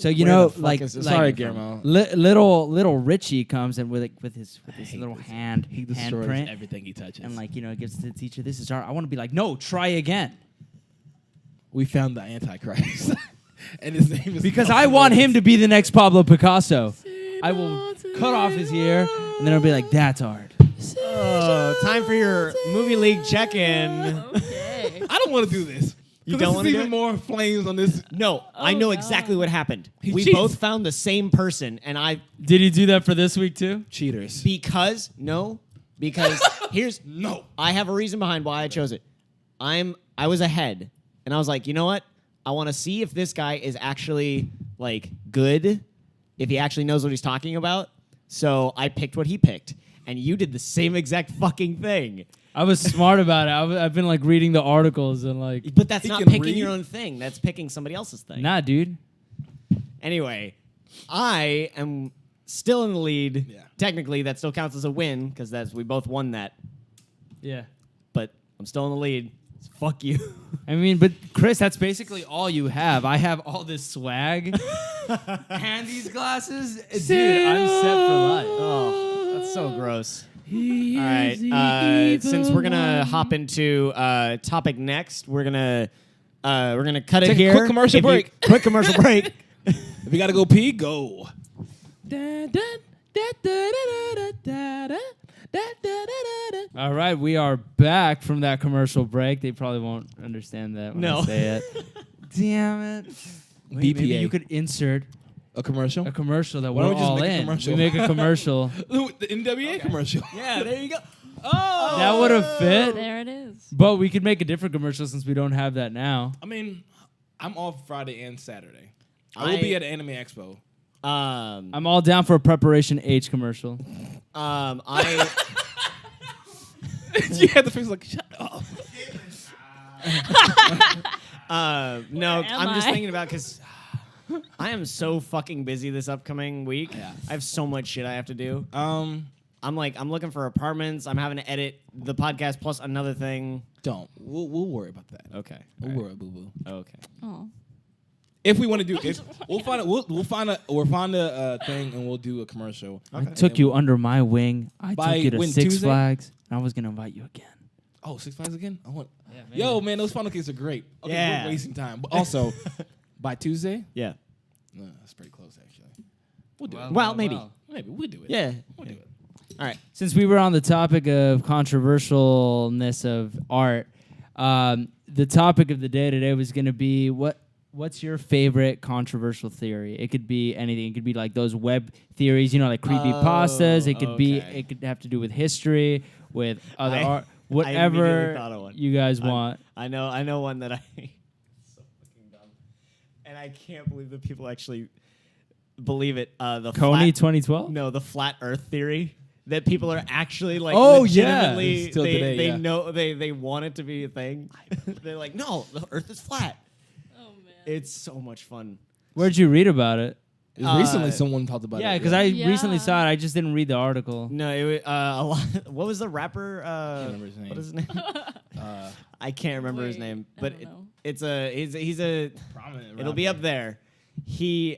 Speaker 1: you
Speaker 3: Where
Speaker 1: know,
Speaker 3: the fuck
Speaker 1: like,
Speaker 3: is this
Speaker 2: Sorry,
Speaker 3: coming from?
Speaker 2: Guillermo.
Speaker 1: little Richie comes in with his
Speaker 2: hate
Speaker 1: little
Speaker 2: this. He
Speaker 1: handprint,
Speaker 2: destroys everything he touches.
Speaker 1: and like gives to the teacher, this is art. I want to be like, no, try again,
Speaker 2: we found the Antichrist. And his name is
Speaker 1: because I want him to be the next Pablo Picasso. I will cut off his ear, and then I'll be like, that's art.
Speaker 3: Oh, time for your movie league check-in.
Speaker 4: Okay.
Speaker 2: I don't want to do this.
Speaker 3: You
Speaker 2: 'Cause
Speaker 3: don't
Speaker 2: this
Speaker 3: wanna
Speaker 2: is
Speaker 3: do
Speaker 2: even
Speaker 3: it?
Speaker 2: more flames on this.
Speaker 3: No, I know exactly what happened.
Speaker 2: He
Speaker 3: We
Speaker 2: cheats.
Speaker 3: both found the same person, and
Speaker 1: Did he do that for this week too?
Speaker 2: Cheaters.
Speaker 3: because here's
Speaker 2: No.
Speaker 3: I have a reason behind why I chose it. I was ahead, and I was like, you know what? I want to see if this guy is actually like good, if he actually knows what he's talking about. So I picked what he picked, and you did the same exact fucking thing.
Speaker 1: I was smart about it. I've been like reading the articles and like,
Speaker 3: But that's
Speaker 2: He
Speaker 3: not
Speaker 2: can
Speaker 3: picking
Speaker 2: read?
Speaker 3: your own thing. That's picking somebody else's thing.
Speaker 1: nah, dude.
Speaker 3: Anyway, I am still in the lead.
Speaker 2: Yeah.
Speaker 3: Technically, that still counts as a win because we both won that.
Speaker 1: Yeah.
Speaker 3: But I'm still in the lead. So fuck you.
Speaker 1: I mean, but Chris, that's basically all you have. I have all this swag and these glasses. Dude, I'm set for life.
Speaker 3: Oh, that's so gross. All right. Since we're gonna hop into topic next, we're gonna cut
Speaker 2: Take
Speaker 3: it
Speaker 2: a
Speaker 3: here.
Speaker 2: quick commercial break.
Speaker 3: Quick commercial break.
Speaker 2: If you gotta go pee, go.
Speaker 1: All right, we are back from that commercial break. They probably won't understand that when
Speaker 3: No.
Speaker 1: I say it. Damn it. Wait, maybe
Speaker 2: BPA.
Speaker 1: you could insert
Speaker 2: A commercial?
Speaker 1: a commercial that
Speaker 2: Why
Speaker 1: we're
Speaker 2: don't we just
Speaker 1: all
Speaker 2: make a
Speaker 1: in.
Speaker 2: commercial?
Speaker 1: We make a commercial.
Speaker 2: Ooh, the NWA commercial.
Speaker 3: Yeah, there you go.
Speaker 1: That would have fit.
Speaker 4: There it is.
Speaker 1: But we could make a different commercial since we don't have that now.
Speaker 2: I mean, I'm off Friday and Saturday. I will be at Anime Expo.
Speaker 1: I'm all down for a Preparation H commercial.
Speaker 3: I
Speaker 2: You had the face like, shut up.
Speaker 3: no,
Speaker 4: Where am
Speaker 3: I'm just
Speaker 4: I?
Speaker 3: thinking about because I am so fucking busy this upcoming week.
Speaker 2: Yeah.
Speaker 3: I have so much shit I have to do.
Speaker 2: Um,
Speaker 3: I'm looking for apartments. I'm having to edit the podcast plus another thing.
Speaker 2: don't. We'll worry about that.
Speaker 3: Okay.
Speaker 2: We'll worry, boo boo.
Speaker 3: Okay.
Speaker 4: Oh.
Speaker 2: If we want to do it, we'll find a thing and we'll do a commercial.
Speaker 1: I took you under my wing. I
Speaker 2: By
Speaker 1: took you to
Speaker 2: when,
Speaker 1: Six
Speaker 2: Tuesday?
Speaker 1: Flags. And I was going to invite you again.
Speaker 2: Oh, Six Flags again? I want.
Speaker 1: Yeah,
Speaker 2: Yo, man, those funnel cakes are great. Okay,
Speaker 3: Yeah.
Speaker 2: we're wasting time. But also, by Tuesday,
Speaker 3: Yeah.
Speaker 2: that's pretty close actually. We'll do it.
Speaker 3: Well, maybe.
Speaker 2: Maybe we'll do it.
Speaker 3: Yeah.
Speaker 2: We'll do it.
Speaker 3: All right.
Speaker 1: Since we were on the topic of controversialness of art, the topic of the day today was going to be what's your favorite controversial theory? It could be anything. It could be like those web theories, like creepypastas. It could be.
Speaker 3: okay.
Speaker 1: It could have to do with history, with other
Speaker 3: I-
Speaker 1: art,
Speaker 3: immediately
Speaker 1: whatever
Speaker 3: thought of one.
Speaker 1: you guys want.
Speaker 3: I know one that I so fucking dumb. And I can't believe that people actually believe it. The
Speaker 1: Coney
Speaker 3: flat,
Speaker 1: 2012.
Speaker 3: No, the flat earth theory. That people are actually like
Speaker 1: Oh, yeah.
Speaker 3: legitimately
Speaker 2: Still
Speaker 3: they
Speaker 2: today,
Speaker 3: they
Speaker 2: yeah.
Speaker 3: know they want it to be a thing. They're like, no, the earth is flat.
Speaker 4: Oh man.
Speaker 3: It's so much fun.
Speaker 1: Where'd you read about it?
Speaker 2: Recently, someone talked about it.
Speaker 1: Yeah, because I
Speaker 4: Yeah.
Speaker 1: recently saw it. I just didn't read the article.
Speaker 3: No, it was a lot. What was the rapper?
Speaker 2: remember his name.
Speaker 3: What is his name? I can't remember his
Speaker 4: Wait,
Speaker 3: name,
Speaker 4: I
Speaker 3: but
Speaker 4: don't know.
Speaker 3: he's a
Speaker 2: prominent.
Speaker 3: it'll be up there. He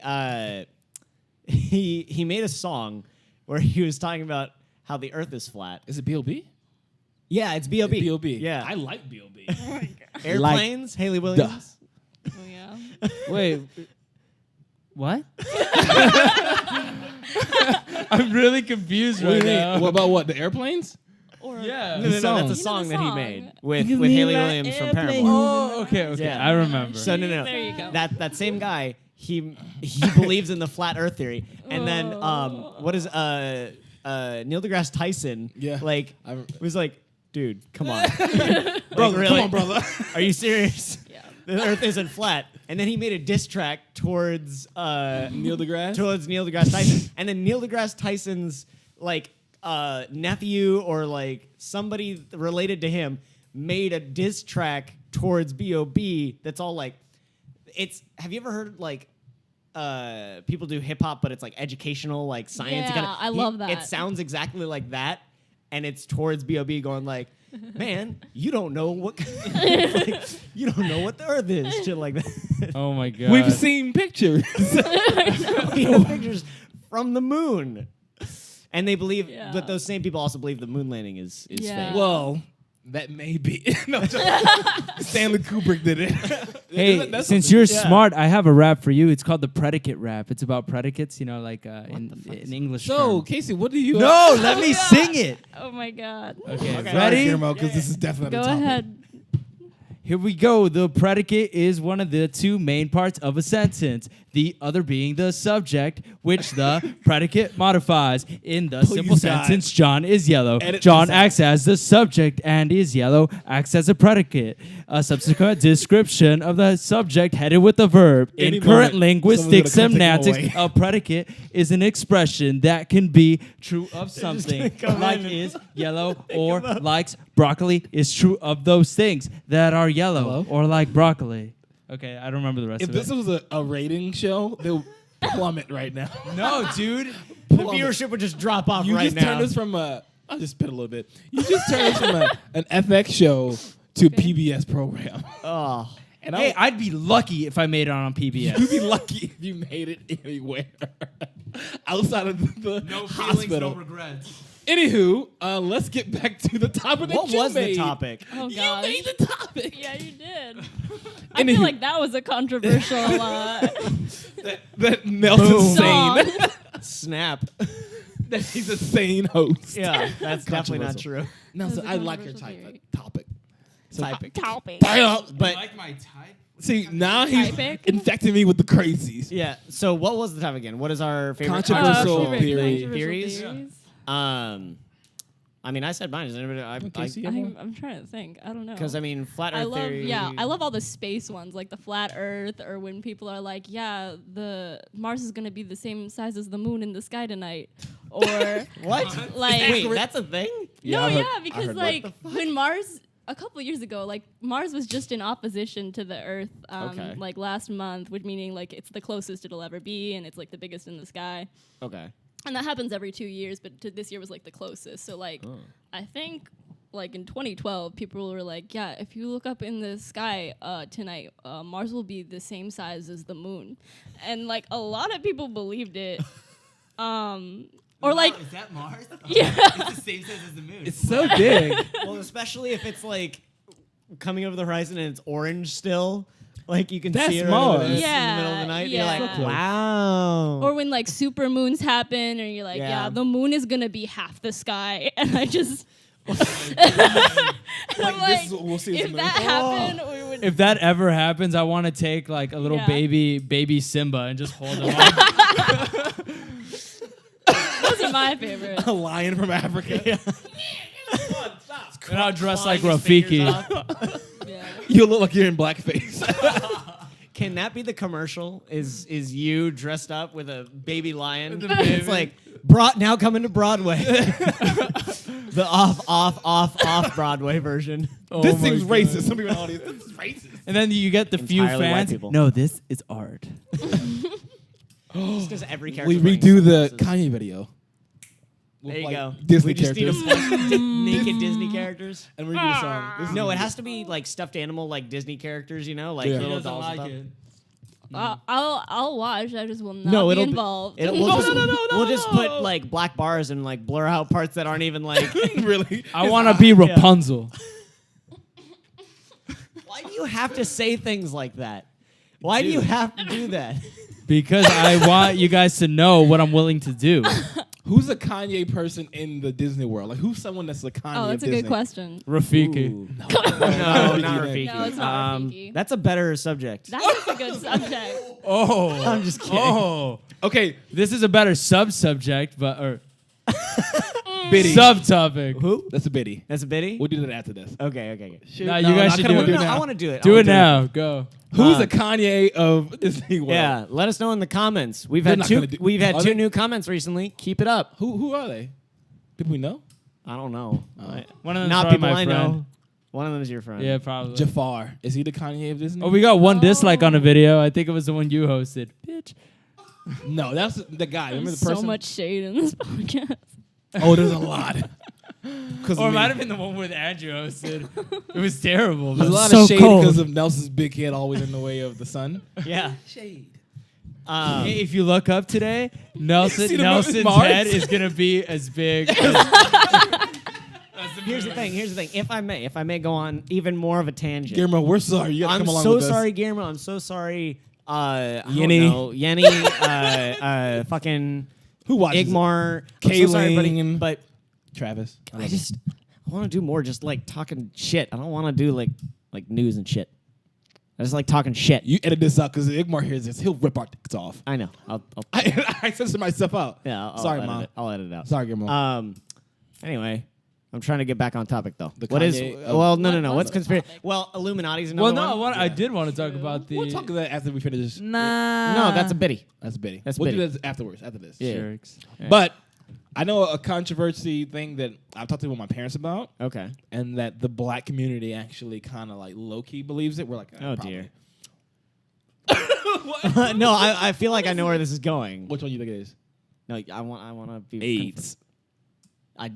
Speaker 3: made a song where he was talking about how the earth is flat.
Speaker 2: Is it B.O.B.?
Speaker 3: Yeah, it's B.O.B.
Speaker 2: B.O.B.
Speaker 3: Yeah.
Speaker 2: I like B.O.B.
Speaker 3: Airplanes, Haley Williams.
Speaker 4: Oh yeah.
Speaker 1: Wait. What? I'm really confused
Speaker 2: What do
Speaker 1: right
Speaker 2: you mean?
Speaker 1: now.
Speaker 2: What about what? The airplanes?
Speaker 4: Or
Speaker 1: Yeah.
Speaker 3: No, that's a
Speaker 4: You know
Speaker 3: song
Speaker 4: the
Speaker 3: that he
Speaker 4: song.
Speaker 3: made with
Speaker 1: Give me
Speaker 3: Haley
Speaker 1: my
Speaker 3: Williams from
Speaker 1: airplane.
Speaker 3: Paramore.
Speaker 1: Oh, okay.
Speaker 3: Yeah.
Speaker 1: I remember.
Speaker 3: So no.
Speaker 4: There you go.
Speaker 3: That same guy, he believes in the flat Earth theory, and then what is Neil deGrasse Tyson?
Speaker 2: Yeah.
Speaker 3: like was like, dude, come on,
Speaker 2: brother,
Speaker 3: really?
Speaker 2: come on, brother.
Speaker 3: Are you serious?
Speaker 4: Yeah.
Speaker 3: The Earth isn't flat. And then he made a diss track towards
Speaker 2: Neil
Speaker 3: deGrasse Tyson, and then Neil deGrasse Tyson's like nephew or like somebody related to him made a diss track towards B.O.B. that's all like, it's. Have you ever heard like people do hip hop, but it's like educational, like science?
Speaker 4: Yeah, I love that.
Speaker 3: It sounds exactly like that, and it's towards B.O.B. going like, man, you don't know what like, you don't know what the Earth is, shit like that.
Speaker 1: Oh my god.
Speaker 2: We've seen pictures.
Speaker 3: We have pictures from the moon, and they believe,
Speaker 4: Yeah.
Speaker 3: but those same people also believe the moon landing is
Speaker 4: Yeah.
Speaker 3: fake.
Speaker 2: Well, that may be. No, Stanley Kubrick did it.
Speaker 1: Hey,
Speaker 2: That's
Speaker 1: since
Speaker 2: something.
Speaker 1: you're
Speaker 3: Yeah.
Speaker 1: smart, I have a rap for you. It's called the predicate rap. It's about predicates, like in English.
Speaker 2: So,
Speaker 1: term.
Speaker 2: Casey, what do you?
Speaker 3: No, let me sing it.
Speaker 4: Oh my god.
Speaker 1: Okay,
Speaker 3: Okay.
Speaker 1: ready?
Speaker 2: Because this is definitely
Speaker 4: Go
Speaker 2: a topic.
Speaker 4: ahead.
Speaker 1: Here we go. The predicate is one of the two main parts of a sentence, the other being the subject, which the predicate modifies. In the simple
Speaker 2: God.
Speaker 1: sentence, John is yellow.
Speaker 2: Edit
Speaker 1: John
Speaker 2: this
Speaker 1: acts as the subject and is yellow acts as a predicate. A subsequent description of the subject headed with the verb.
Speaker 2: Any
Speaker 1: In current
Speaker 2: moment,
Speaker 1: linguistic
Speaker 2: someone's gonna come take
Speaker 1: semantics,
Speaker 2: him
Speaker 1: a predicate is an expression that can be true of something,
Speaker 3: come
Speaker 1: like
Speaker 3: in and
Speaker 1: is yellow or likes broccoli is true of those things that are yellow
Speaker 2: Hello?
Speaker 1: or like broccoli. Okay, I don't remember the rest
Speaker 2: If
Speaker 1: of
Speaker 2: this
Speaker 1: it.
Speaker 2: was a rating show, they'll plummet right now.
Speaker 1: No, dude.
Speaker 3: The
Speaker 2: Plummet.
Speaker 3: viewership would just drop off
Speaker 2: You
Speaker 3: right
Speaker 2: just
Speaker 3: now.
Speaker 2: turned us from I'll just spit a little bit. You just turned us from an FX show to a PBS program.
Speaker 3: Oh.
Speaker 2: And
Speaker 1: Hey, I'd be lucky if I made it on
Speaker 2: you'd
Speaker 1: PBS.
Speaker 2: be lucky if you made it anywhere outside of the hospital.
Speaker 1: regrets.
Speaker 2: Anywho, let's get back to the topic that
Speaker 3: What
Speaker 2: you
Speaker 3: was
Speaker 2: made.
Speaker 3: the topic?
Speaker 4: Oh
Speaker 2: You
Speaker 4: gosh.
Speaker 2: made the topic.
Speaker 4: Yeah, you did. I
Speaker 2: Anywho.
Speaker 4: feel like that was a controversial
Speaker 2: That Nelson's
Speaker 4: song.
Speaker 2: sane.
Speaker 3: Snap.
Speaker 2: That he's a sane host.
Speaker 3: Yeah, that's definitely not
Speaker 2: Controversial.
Speaker 3: true.
Speaker 2: Nelson,
Speaker 4: That was a
Speaker 2: I like your
Speaker 4: controversial theory.
Speaker 2: topic. So,
Speaker 3: Topic.
Speaker 4: Topic.
Speaker 3: But
Speaker 1: my type?
Speaker 2: see, now he's
Speaker 4: Topic?
Speaker 2: infecting me with the crazies.
Speaker 3: yeah, so what was the topic again? What is our favorite
Speaker 2: Controversial
Speaker 4: favorite
Speaker 2: theory.
Speaker 4: controversial
Speaker 3: Theories? I mean, I said mine. Does anybody?
Speaker 2: Casey,
Speaker 4: I'm trying to think. I don't know.
Speaker 3: Because I mean, flat Earth theory.
Speaker 4: I love all the space ones, like the flat Earth, or when people are like, "Yeah, the Mars is gonna be the same size as the moon in the sky tonight," or
Speaker 3: What?
Speaker 4: like,
Speaker 3: Wait, that's a thing?
Speaker 2: Yeah,
Speaker 4: no,
Speaker 2: I heard-
Speaker 4: yeah,
Speaker 2: I
Speaker 4: because
Speaker 2: heard
Speaker 4: like
Speaker 2: that.
Speaker 4: when Mars a couple years ago, like Mars was just in opposition to the Earth,
Speaker 3: Okay.
Speaker 4: like last month, which meaning like it's the closest it'll ever be, and it's like the biggest in the sky.
Speaker 3: Okay.
Speaker 4: And that happens every 2 years, but this year was like the closest. So like, I think like in 2012, people were like, yeah, if you look up in the sky tonight, Mars will be the same size as the moon, and like a lot of people believed it. Or like,
Speaker 1: is that Mars?
Speaker 4: yeah,
Speaker 1: It's the same size as the moon.
Speaker 2: It's so big.
Speaker 3: Well, especially if it's like coming over the horizon and it's orange still. Like you can
Speaker 2: That's
Speaker 3: see it
Speaker 2: Mars.
Speaker 3: right in the
Speaker 4: Yeah,
Speaker 3: middle of the night.
Speaker 4: yeah.
Speaker 3: You're like, wow.
Speaker 4: or when like super moons happen, and you're like,
Speaker 3: Yeah.
Speaker 4: yeah, the moon is gonna be half the sky, and I just. I'm
Speaker 2: this is what we'll see as
Speaker 4: if
Speaker 2: the moon.
Speaker 4: that happened, we would.
Speaker 1: If that ever happens, I want to take like a little
Speaker 4: Yeah.
Speaker 1: baby Simba and just hold him up.
Speaker 4: Those are my favorite.
Speaker 2: A lion from Africa.
Speaker 1: And I'll dress like
Speaker 3: Clawing his fingers
Speaker 1: Rafiki.
Speaker 3: off.
Speaker 4: Yeah.
Speaker 2: You look like you're in blackface.
Speaker 3: Can that be the commercial? Is you dressed up with a baby lion?
Speaker 1: With a baby.
Speaker 3: It's like now coming to Broadway. The off Broadway version.
Speaker 1: Oh
Speaker 2: this
Speaker 1: my
Speaker 2: thing's
Speaker 1: God.
Speaker 2: racist. Some people in the audience, this is racist.
Speaker 1: And then you get the few
Speaker 3: Entirely white
Speaker 1: fans.
Speaker 3: people.
Speaker 1: No, this is art.
Speaker 3: Just because every character.
Speaker 2: We redo the Kanye video.
Speaker 3: There you
Speaker 2: Like
Speaker 3: go.
Speaker 2: Disney
Speaker 3: we just need a
Speaker 2: characters.
Speaker 3: bunch of naked Disney characters.
Speaker 2: And we do the song. This is
Speaker 3: No, it has to be like stuffed animal, like Disney characters. You know, like
Speaker 2: Yeah.
Speaker 3: little dolls. and stuff.
Speaker 4: I'll watch. I just will not
Speaker 3: No,
Speaker 4: be
Speaker 3: it'll
Speaker 4: involved.
Speaker 3: We'll just put like black bars and like blur out parts that aren't even like.
Speaker 2: really.
Speaker 1: I want to be Rapunzel.
Speaker 3: Why do you have to say things like that? Why do you have to do that?
Speaker 1: Because I want you guys to know what I'm willing to do.
Speaker 2: Who's a Kanye person in the Disney world? Like, who's someone that's a Kanye?
Speaker 4: Oh, that's
Speaker 2: of
Speaker 4: a
Speaker 2: Disney?
Speaker 4: good question.
Speaker 1: Rafiki.
Speaker 3: Ooh. No, not Rafiki.
Speaker 4: No, it's not Rafiki.
Speaker 3: That's a better subject.
Speaker 4: That is a good subject.
Speaker 1: Oh,
Speaker 3: I'm just kidding.
Speaker 1: Oh,
Speaker 2: Okay,
Speaker 1: this is a better subject, but or
Speaker 2: Biddy.
Speaker 1: subtopic.
Speaker 3: Who?
Speaker 2: That's a biddy.
Speaker 3: That's a biddy?
Speaker 2: We'll do that after this.
Speaker 3: Okay.
Speaker 1: Nah, you guys should do it.
Speaker 3: No, I want to do it.
Speaker 1: Do it now. Go.
Speaker 2: Who's a Kanye of Disney world?
Speaker 3: Yeah, let us know in the comments. We've
Speaker 2: They're
Speaker 3: had
Speaker 2: not
Speaker 3: two.
Speaker 2: gonna do-
Speaker 3: We've had
Speaker 2: Are
Speaker 3: two
Speaker 2: they?
Speaker 3: new comments recently. Keep it up.
Speaker 2: Who are they? People we know?
Speaker 3: I don't know.
Speaker 1: One of them's
Speaker 3: Not
Speaker 1: probably
Speaker 3: people
Speaker 1: my
Speaker 3: I
Speaker 1: friend.
Speaker 3: know. One of them is your friend.
Speaker 1: Yeah, probably.
Speaker 2: Jafar. Is he the Kanye of Disney?
Speaker 1: Oh, we got one dislike on a video. I think it was the one you hosted. Bitch.
Speaker 2: No, that's the guy. Remember
Speaker 4: There's
Speaker 2: the person?
Speaker 4: so much shade in this podcast.
Speaker 2: Oh, there's a lot.
Speaker 1: Or it might have been the one with Andrew hosted. It was terrible.
Speaker 2: There's a
Speaker 1: but
Speaker 2: lot
Speaker 1: so
Speaker 2: of shade
Speaker 1: cold.
Speaker 2: because of Nelson's big head always in the way of the sun.
Speaker 3: Yeah.
Speaker 2: Shade.
Speaker 1: Hey, if you look up today,
Speaker 2: See
Speaker 1: Nelson's
Speaker 2: the movie Mars?
Speaker 1: head is gonna be as big.
Speaker 3: Here's the thing. If I may go on even more of a tangent.
Speaker 2: Guillermo, we're sorry. You gotta
Speaker 3: I'm
Speaker 2: come along
Speaker 3: so
Speaker 2: with us.
Speaker 3: sorry, Guillermo. I'm so sorry.
Speaker 2: Yenny.
Speaker 3: Yenny. Fucking
Speaker 2: Who watches it?
Speaker 3: Igmar. I'm so sorry, buddy.
Speaker 2: Kayleen.
Speaker 3: But
Speaker 2: Travis.
Speaker 3: I want to do more just like talking shit. I don't want to do like news and shit. I just like talking shit.
Speaker 2: You edit this out because Igmar hears this. He'll rip our dicks off.
Speaker 3: I know. I'll
Speaker 2: I censored myself out.
Speaker 3: yeah. I'll
Speaker 2: Sorry,
Speaker 3: edit
Speaker 2: Mom.
Speaker 3: it. I'll edit it out.
Speaker 2: Sorry, Guillermo.
Speaker 3: Anyway, I'm trying to get back on topic though.
Speaker 2: The
Speaker 3: What is?
Speaker 2: Kanye-
Speaker 3: Well, no.
Speaker 4: What's
Speaker 3: What's
Speaker 4: the
Speaker 3: conspiracy?
Speaker 4: topic?
Speaker 3: Well, Illuminati's another
Speaker 1: well, no,
Speaker 3: one.
Speaker 1: I did want to talk about the.
Speaker 2: We'll talk about that after we finish this.
Speaker 1: Nah.
Speaker 3: No, that's a biddy.
Speaker 2: That's Biddy.
Speaker 3: That's
Speaker 2: we'll
Speaker 3: Biddy.
Speaker 2: do that afterwards, after this.
Speaker 3: Yeah.
Speaker 1: Jerks.
Speaker 2: But I know a controversy thing that I've talked to my parents about,
Speaker 3: Okay.
Speaker 2: and that the black community actually kind of like low-key believes it. We're like,
Speaker 3: Oh
Speaker 2: probably.
Speaker 3: dear. No, I feel like I know where this is going.
Speaker 2: Which one do you think it is?
Speaker 3: No, I want to be
Speaker 2: AIDS.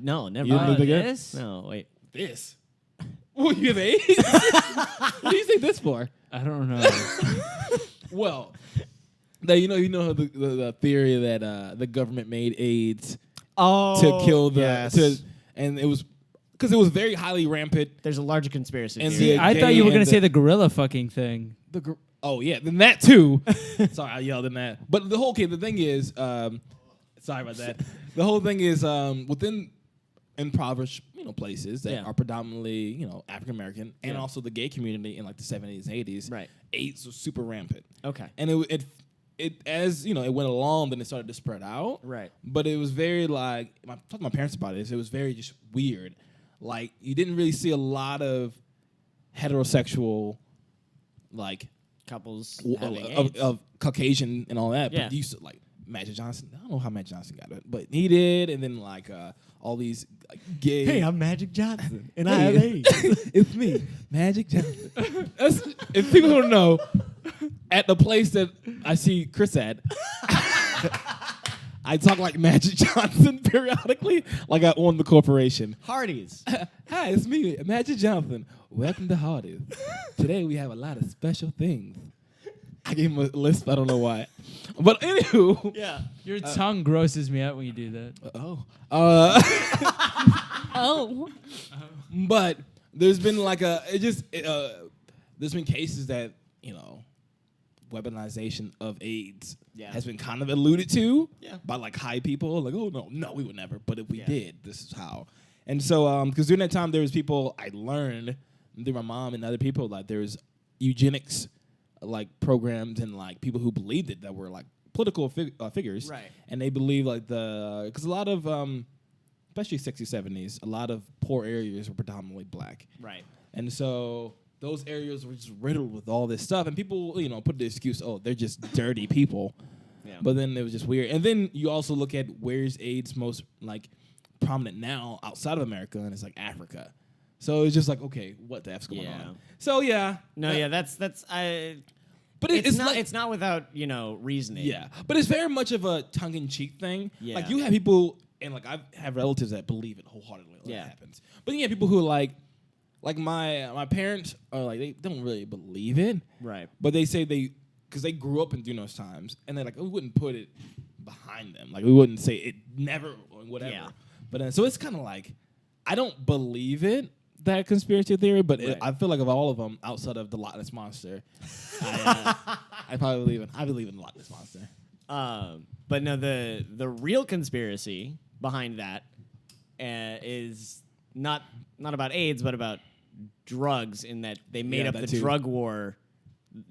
Speaker 3: No, never.
Speaker 2: You don't
Speaker 3: mind.
Speaker 2: think it?
Speaker 1: this?
Speaker 3: No, wait.
Speaker 2: This. Oh, you have AIDS? What do you think this for?
Speaker 1: I don't know.
Speaker 2: Well, now you know the theory that the government made AIDS
Speaker 3: Oh,
Speaker 2: to kill the
Speaker 3: yes.
Speaker 2: and it was because it was very highly rampant.
Speaker 3: There's a larger conspiracy.
Speaker 2: And
Speaker 3: theory.
Speaker 2: the-
Speaker 1: I thought you were
Speaker 2: and
Speaker 1: gonna
Speaker 2: the-
Speaker 1: say the gorilla fucking thing.
Speaker 2: Oh yeah, then that too. Sorry, I yelled in that. But the whole the thing is, sorry about that. The whole thing is within impoverished places that
Speaker 3: Yeah.
Speaker 2: are predominantly African American and
Speaker 3: Yeah.
Speaker 2: also the gay community in like the 70s and 80s.
Speaker 3: Right.
Speaker 2: AIDS was super rampant.
Speaker 3: Okay.
Speaker 2: And it as it went along, then it started to spread out.
Speaker 3: Right.
Speaker 2: But it was very like I talked to my parents about this. It was very just weird. Like you didn't really see a lot of heterosexual like
Speaker 3: Couples
Speaker 2: w-
Speaker 3: having
Speaker 2: of,
Speaker 3: AIDS.
Speaker 2: of Caucasian and all that.
Speaker 3: Yeah.
Speaker 2: But you used to like Magic Johnson. I don't know how Magic Johnson got it, but he did. And then like all these like, gay.
Speaker 3: Hey, I'm Magic Johnson, and I
Speaker 2: Hey,
Speaker 3: have AIDS.
Speaker 2: it's me, Magic Johnson. If people don't know, at the place that I see Chris at, I talk like Magic Johnson periodically, like I own the corporation.
Speaker 3: Hardee's.
Speaker 2: Hi, it's me, Magic Johnson. Welcome to Hardee's. Today we have a lot of special things. I gave him a list, I don't know why. But anywho.
Speaker 3: Yeah.
Speaker 1: Your tongue grosses me out when you do that.
Speaker 4: Oh.
Speaker 2: But there's been like there's been cases that, weaponization of AIDS has been kind of alluded to by like high people. Like, oh, no, we would never. But if we did, this is how. And so, because during that time, there was people I learned through my mom and other people, like there was eugenics like programs and like people who believed it that were like political figures.
Speaker 3: Right.
Speaker 2: And they believe like because a lot of, especially 60s, 70s, a lot of poor areas were predominantly black.
Speaker 3: Right.
Speaker 2: And so those areas were just riddled with all this stuff. And people, put the excuse, oh, they're just dirty people.
Speaker 3: Yeah.
Speaker 2: But then it was just weird. And then you also look at where's AIDS most, like, prominent now outside of America, and it's, like, Africa. So it's just like, okay, what the F's going on? So, yeah.
Speaker 3: No, that's
Speaker 2: But
Speaker 3: it's not without reasoning.
Speaker 2: Yeah. But it's very much of a tongue-in-cheek thing.
Speaker 3: Yeah.
Speaker 2: Like, you have people, and, like, I have relatives that believe it wholeheartedly when it happens. But then you have people who are, like my parents are like, they don't really believe it.
Speaker 3: Right.
Speaker 2: But they say because they grew up during those times, and they're like, we wouldn't put it behind them. Like, we wouldn't say it never or whatever.
Speaker 3: Yeah.
Speaker 2: But so it's kind of like, I don't believe it, that conspiracy theory, but I feel like of all of them, outside of the Loch Ness Monster, I probably believe in the Loch Ness Monster.
Speaker 3: But no, the real conspiracy behind that is not about AIDS, but about drugs. In that they made up the drug war.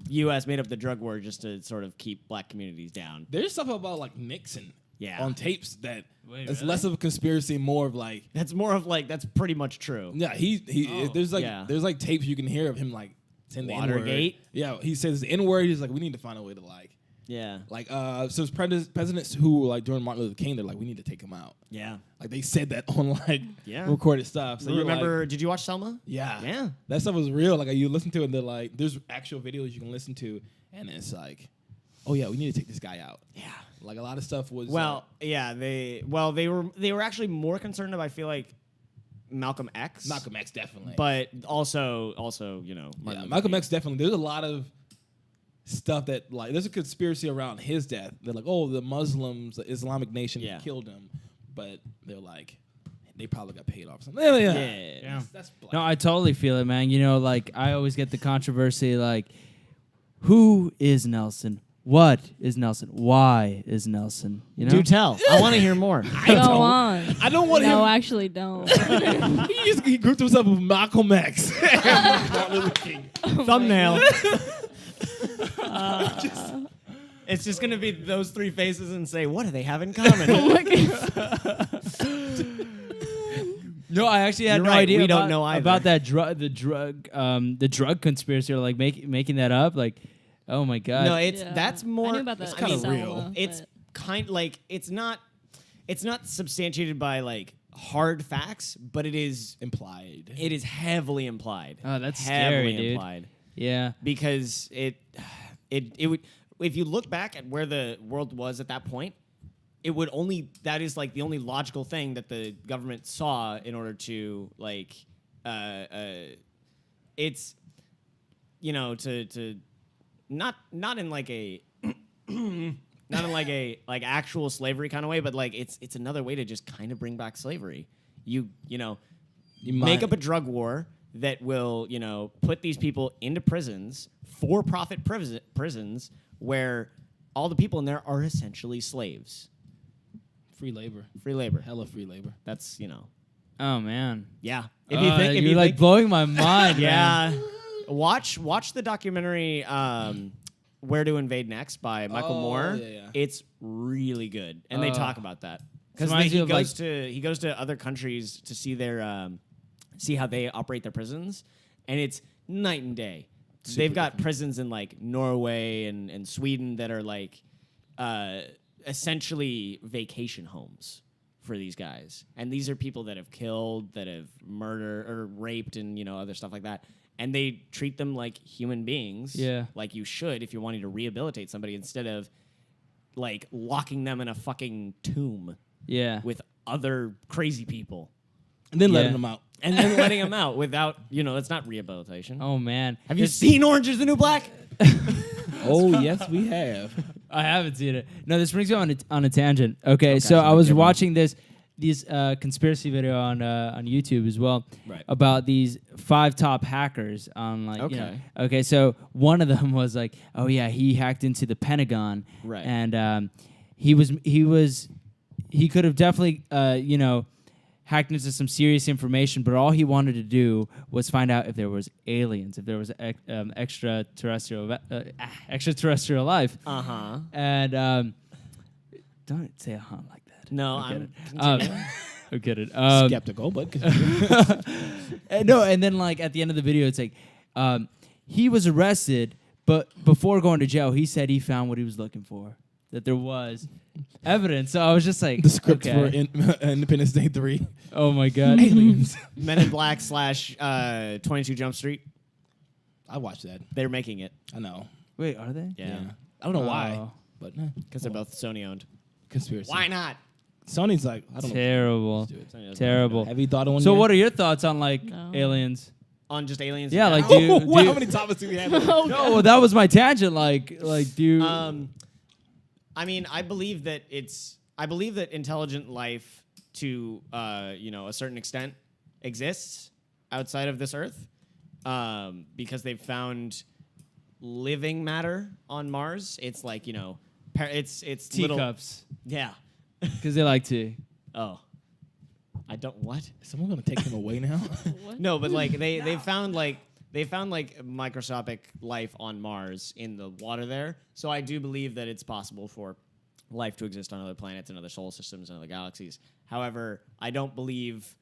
Speaker 3: U.S. made up the drug war just to sort of keep black communities down.
Speaker 2: There's stuff about like Nixon on tapes that it's
Speaker 1: really?
Speaker 2: less of a conspiracy, more of like
Speaker 3: That's more of like that's pretty much true.
Speaker 2: yeah. There's like tapes you can hear of him like saying the
Speaker 3: Watergate?
Speaker 2: N-word. Yeah, he says the N-word. He's like, we need to find a way to so it's presidents who like during Martin Luther King, they're like, we need to take him out.
Speaker 3: Yeah.
Speaker 2: Like they said that on like recorded stuff. So
Speaker 3: Remember? Did you watch Selma?
Speaker 2: Yeah. That stuff was real. Like you listen to it, and they're like, there's actual videos you can listen to, and it's like, oh yeah, we need to take this guy out.
Speaker 3: Yeah.
Speaker 2: Like a lot of stuff was.
Speaker 3: They were actually more concerned about, I feel like, Malcolm X.
Speaker 2: Malcolm X definitely.
Speaker 3: But also
Speaker 2: Malcolm X definitely. There's a lot of stuff that like there's a conspiracy around his death. They're like, oh, the Muslims, the Islamic Nation killed him, but they're like, they probably got paid off or something.
Speaker 1: Yeah.
Speaker 2: That's black.
Speaker 1: No, I totally feel it, man. You know, like I always get the controversy, like, who is Nelson? What is Nelson? Why is Nelson? You know?
Speaker 3: Do tell. I want to hear more.
Speaker 4: Go on.
Speaker 2: I don't want him.
Speaker 4: No, actually, don't.
Speaker 2: he grouped himself with Malcolm X. Martin Luther King.
Speaker 3: Thumbnail. It's just gonna be those three faces and say, what do they have in common?
Speaker 1: No, I actually had
Speaker 3: You're
Speaker 1: no
Speaker 3: right,
Speaker 1: idea
Speaker 3: we don't know either.
Speaker 1: about that the drug conspiracy, or like making that up. Like, oh my god.
Speaker 3: No, that's more.
Speaker 4: I knew about that.
Speaker 2: It's kinda real.
Speaker 3: It's kind like it's not substantiated by like hard facts, but it is
Speaker 2: Implied.
Speaker 3: It is heavily implied.
Speaker 1: Oh, that's
Speaker 3: heavily
Speaker 1: scary, dude.
Speaker 3: implied.
Speaker 1: Yeah.
Speaker 3: Because it would, if you look back at where the world was at that point, that is like the only logical thing that the government saw in order to like it's to not in like a not in like a like actual slavery kind of way, but like it's another way to just kind of bring back slavery. You make up a drug war that will, put these people into prisons, for-profit prisons, where all the people in there are essentially slaves.
Speaker 2: Free labor.
Speaker 3: Free labor.
Speaker 2: Hella free labor.
Speaker 3: That's,
Speaker 1: Oh man.
Speaker 3: Yeah.
Speaker 1: If you're like blowing my mind.
Speaker 3: Yeah. Man. Watch the documentary Where to Invade Next by Michael Moore.
Speaker 2: Yeah.
Speaker 3: It's really good, and they talk about that because he goes to other countries to see their see how they operate their prisons, and it's night and day. They've got prisons in like Norway and Sweden that are like essentially vacation homes for these guys, and these are people that have killed, that have murdered or raped, and other stuff like that. And they treat them like human beings, like you should if you're wanting to rehabilitate somebody, instead of like locking them in a fucking tomb, with other crazy people,
Speaker 2: and then letting them out,
Speaker 3: and then letting them out without, it's not rehabilitation.
Speaker 1: Oh man,
Speaker 3: have you seen Orange Is the New Black?
Speaker 2: Oh yes, we have.
Speaker 1: I haven't seen it. No, this brings me on a tangent. Okay, so I was watching this conspiracy video on YouTube as well, about these 5 top hackers on like okay, so one of them was like, oh yeah, he hacked into the Pentagon, and he could have definitely hacked into some serious information, but all he wanted to do was find out if there was aliens, if there was extraterrestrial life. And don't say like that.
Speaker 3: No, I'm
Speaker 1: kidding.
Speaker 2: Skeptical, but
Speaker 1: no. And then like at the end of the video, it's like he was arrested, but before going to jail, he said he found what he was looking for. That there was evidence. So I was just like,
Speaker 2: the script for Independence Day 3.
Speaker 1: Oh my god,
Speaker 2: aliens.
Speaker 3: Men in Black / 22 Jump Street.
Speaker 2: I watched that.
Speaker 3: They're making it.
Speaker 2: I know.
Speaker 1: Wait, are they?
Speaker 3: Yeah.
Speaker 2: I don't know why, but
Speaker 3: because they're both Sony owned.
Speaker 2: Conspiracy.
Speaker 3: Why not?
Speaker 2: Sony's like, I don't
Speaker 1: know. Terrible.
Speaker 2: Have you thought of one?
Speaker 1: So
Speaker 2: yet?
Speaker 1: what are your thoughts on like aliens?
Speaker 3: On just aliens?
Speaker 1: Yeah, like
Speaker 2: how many topics do we have?
Speaker 1: No, well, that was my tangent. Like do you?
Speaker 3: I mean, I believe that intelligent life to a certain extent exists outside of this Earth, because they've found living matter on Mars. It's like It's little.
Speaker 1: Teacups.
Speaker 3: Yeah.
Speaker 1: Because they like tea.
Speaker 3: Oh. I don't what?
Speaker 2: Is someone gonna take him away now?
Speaker 4: What?
Speaker 3: No, but like they found like microscopic life on Mars in the water there. So I do believe that it's possible for life to exist on other planets and other solar systems and other galaxies. However, I don't believe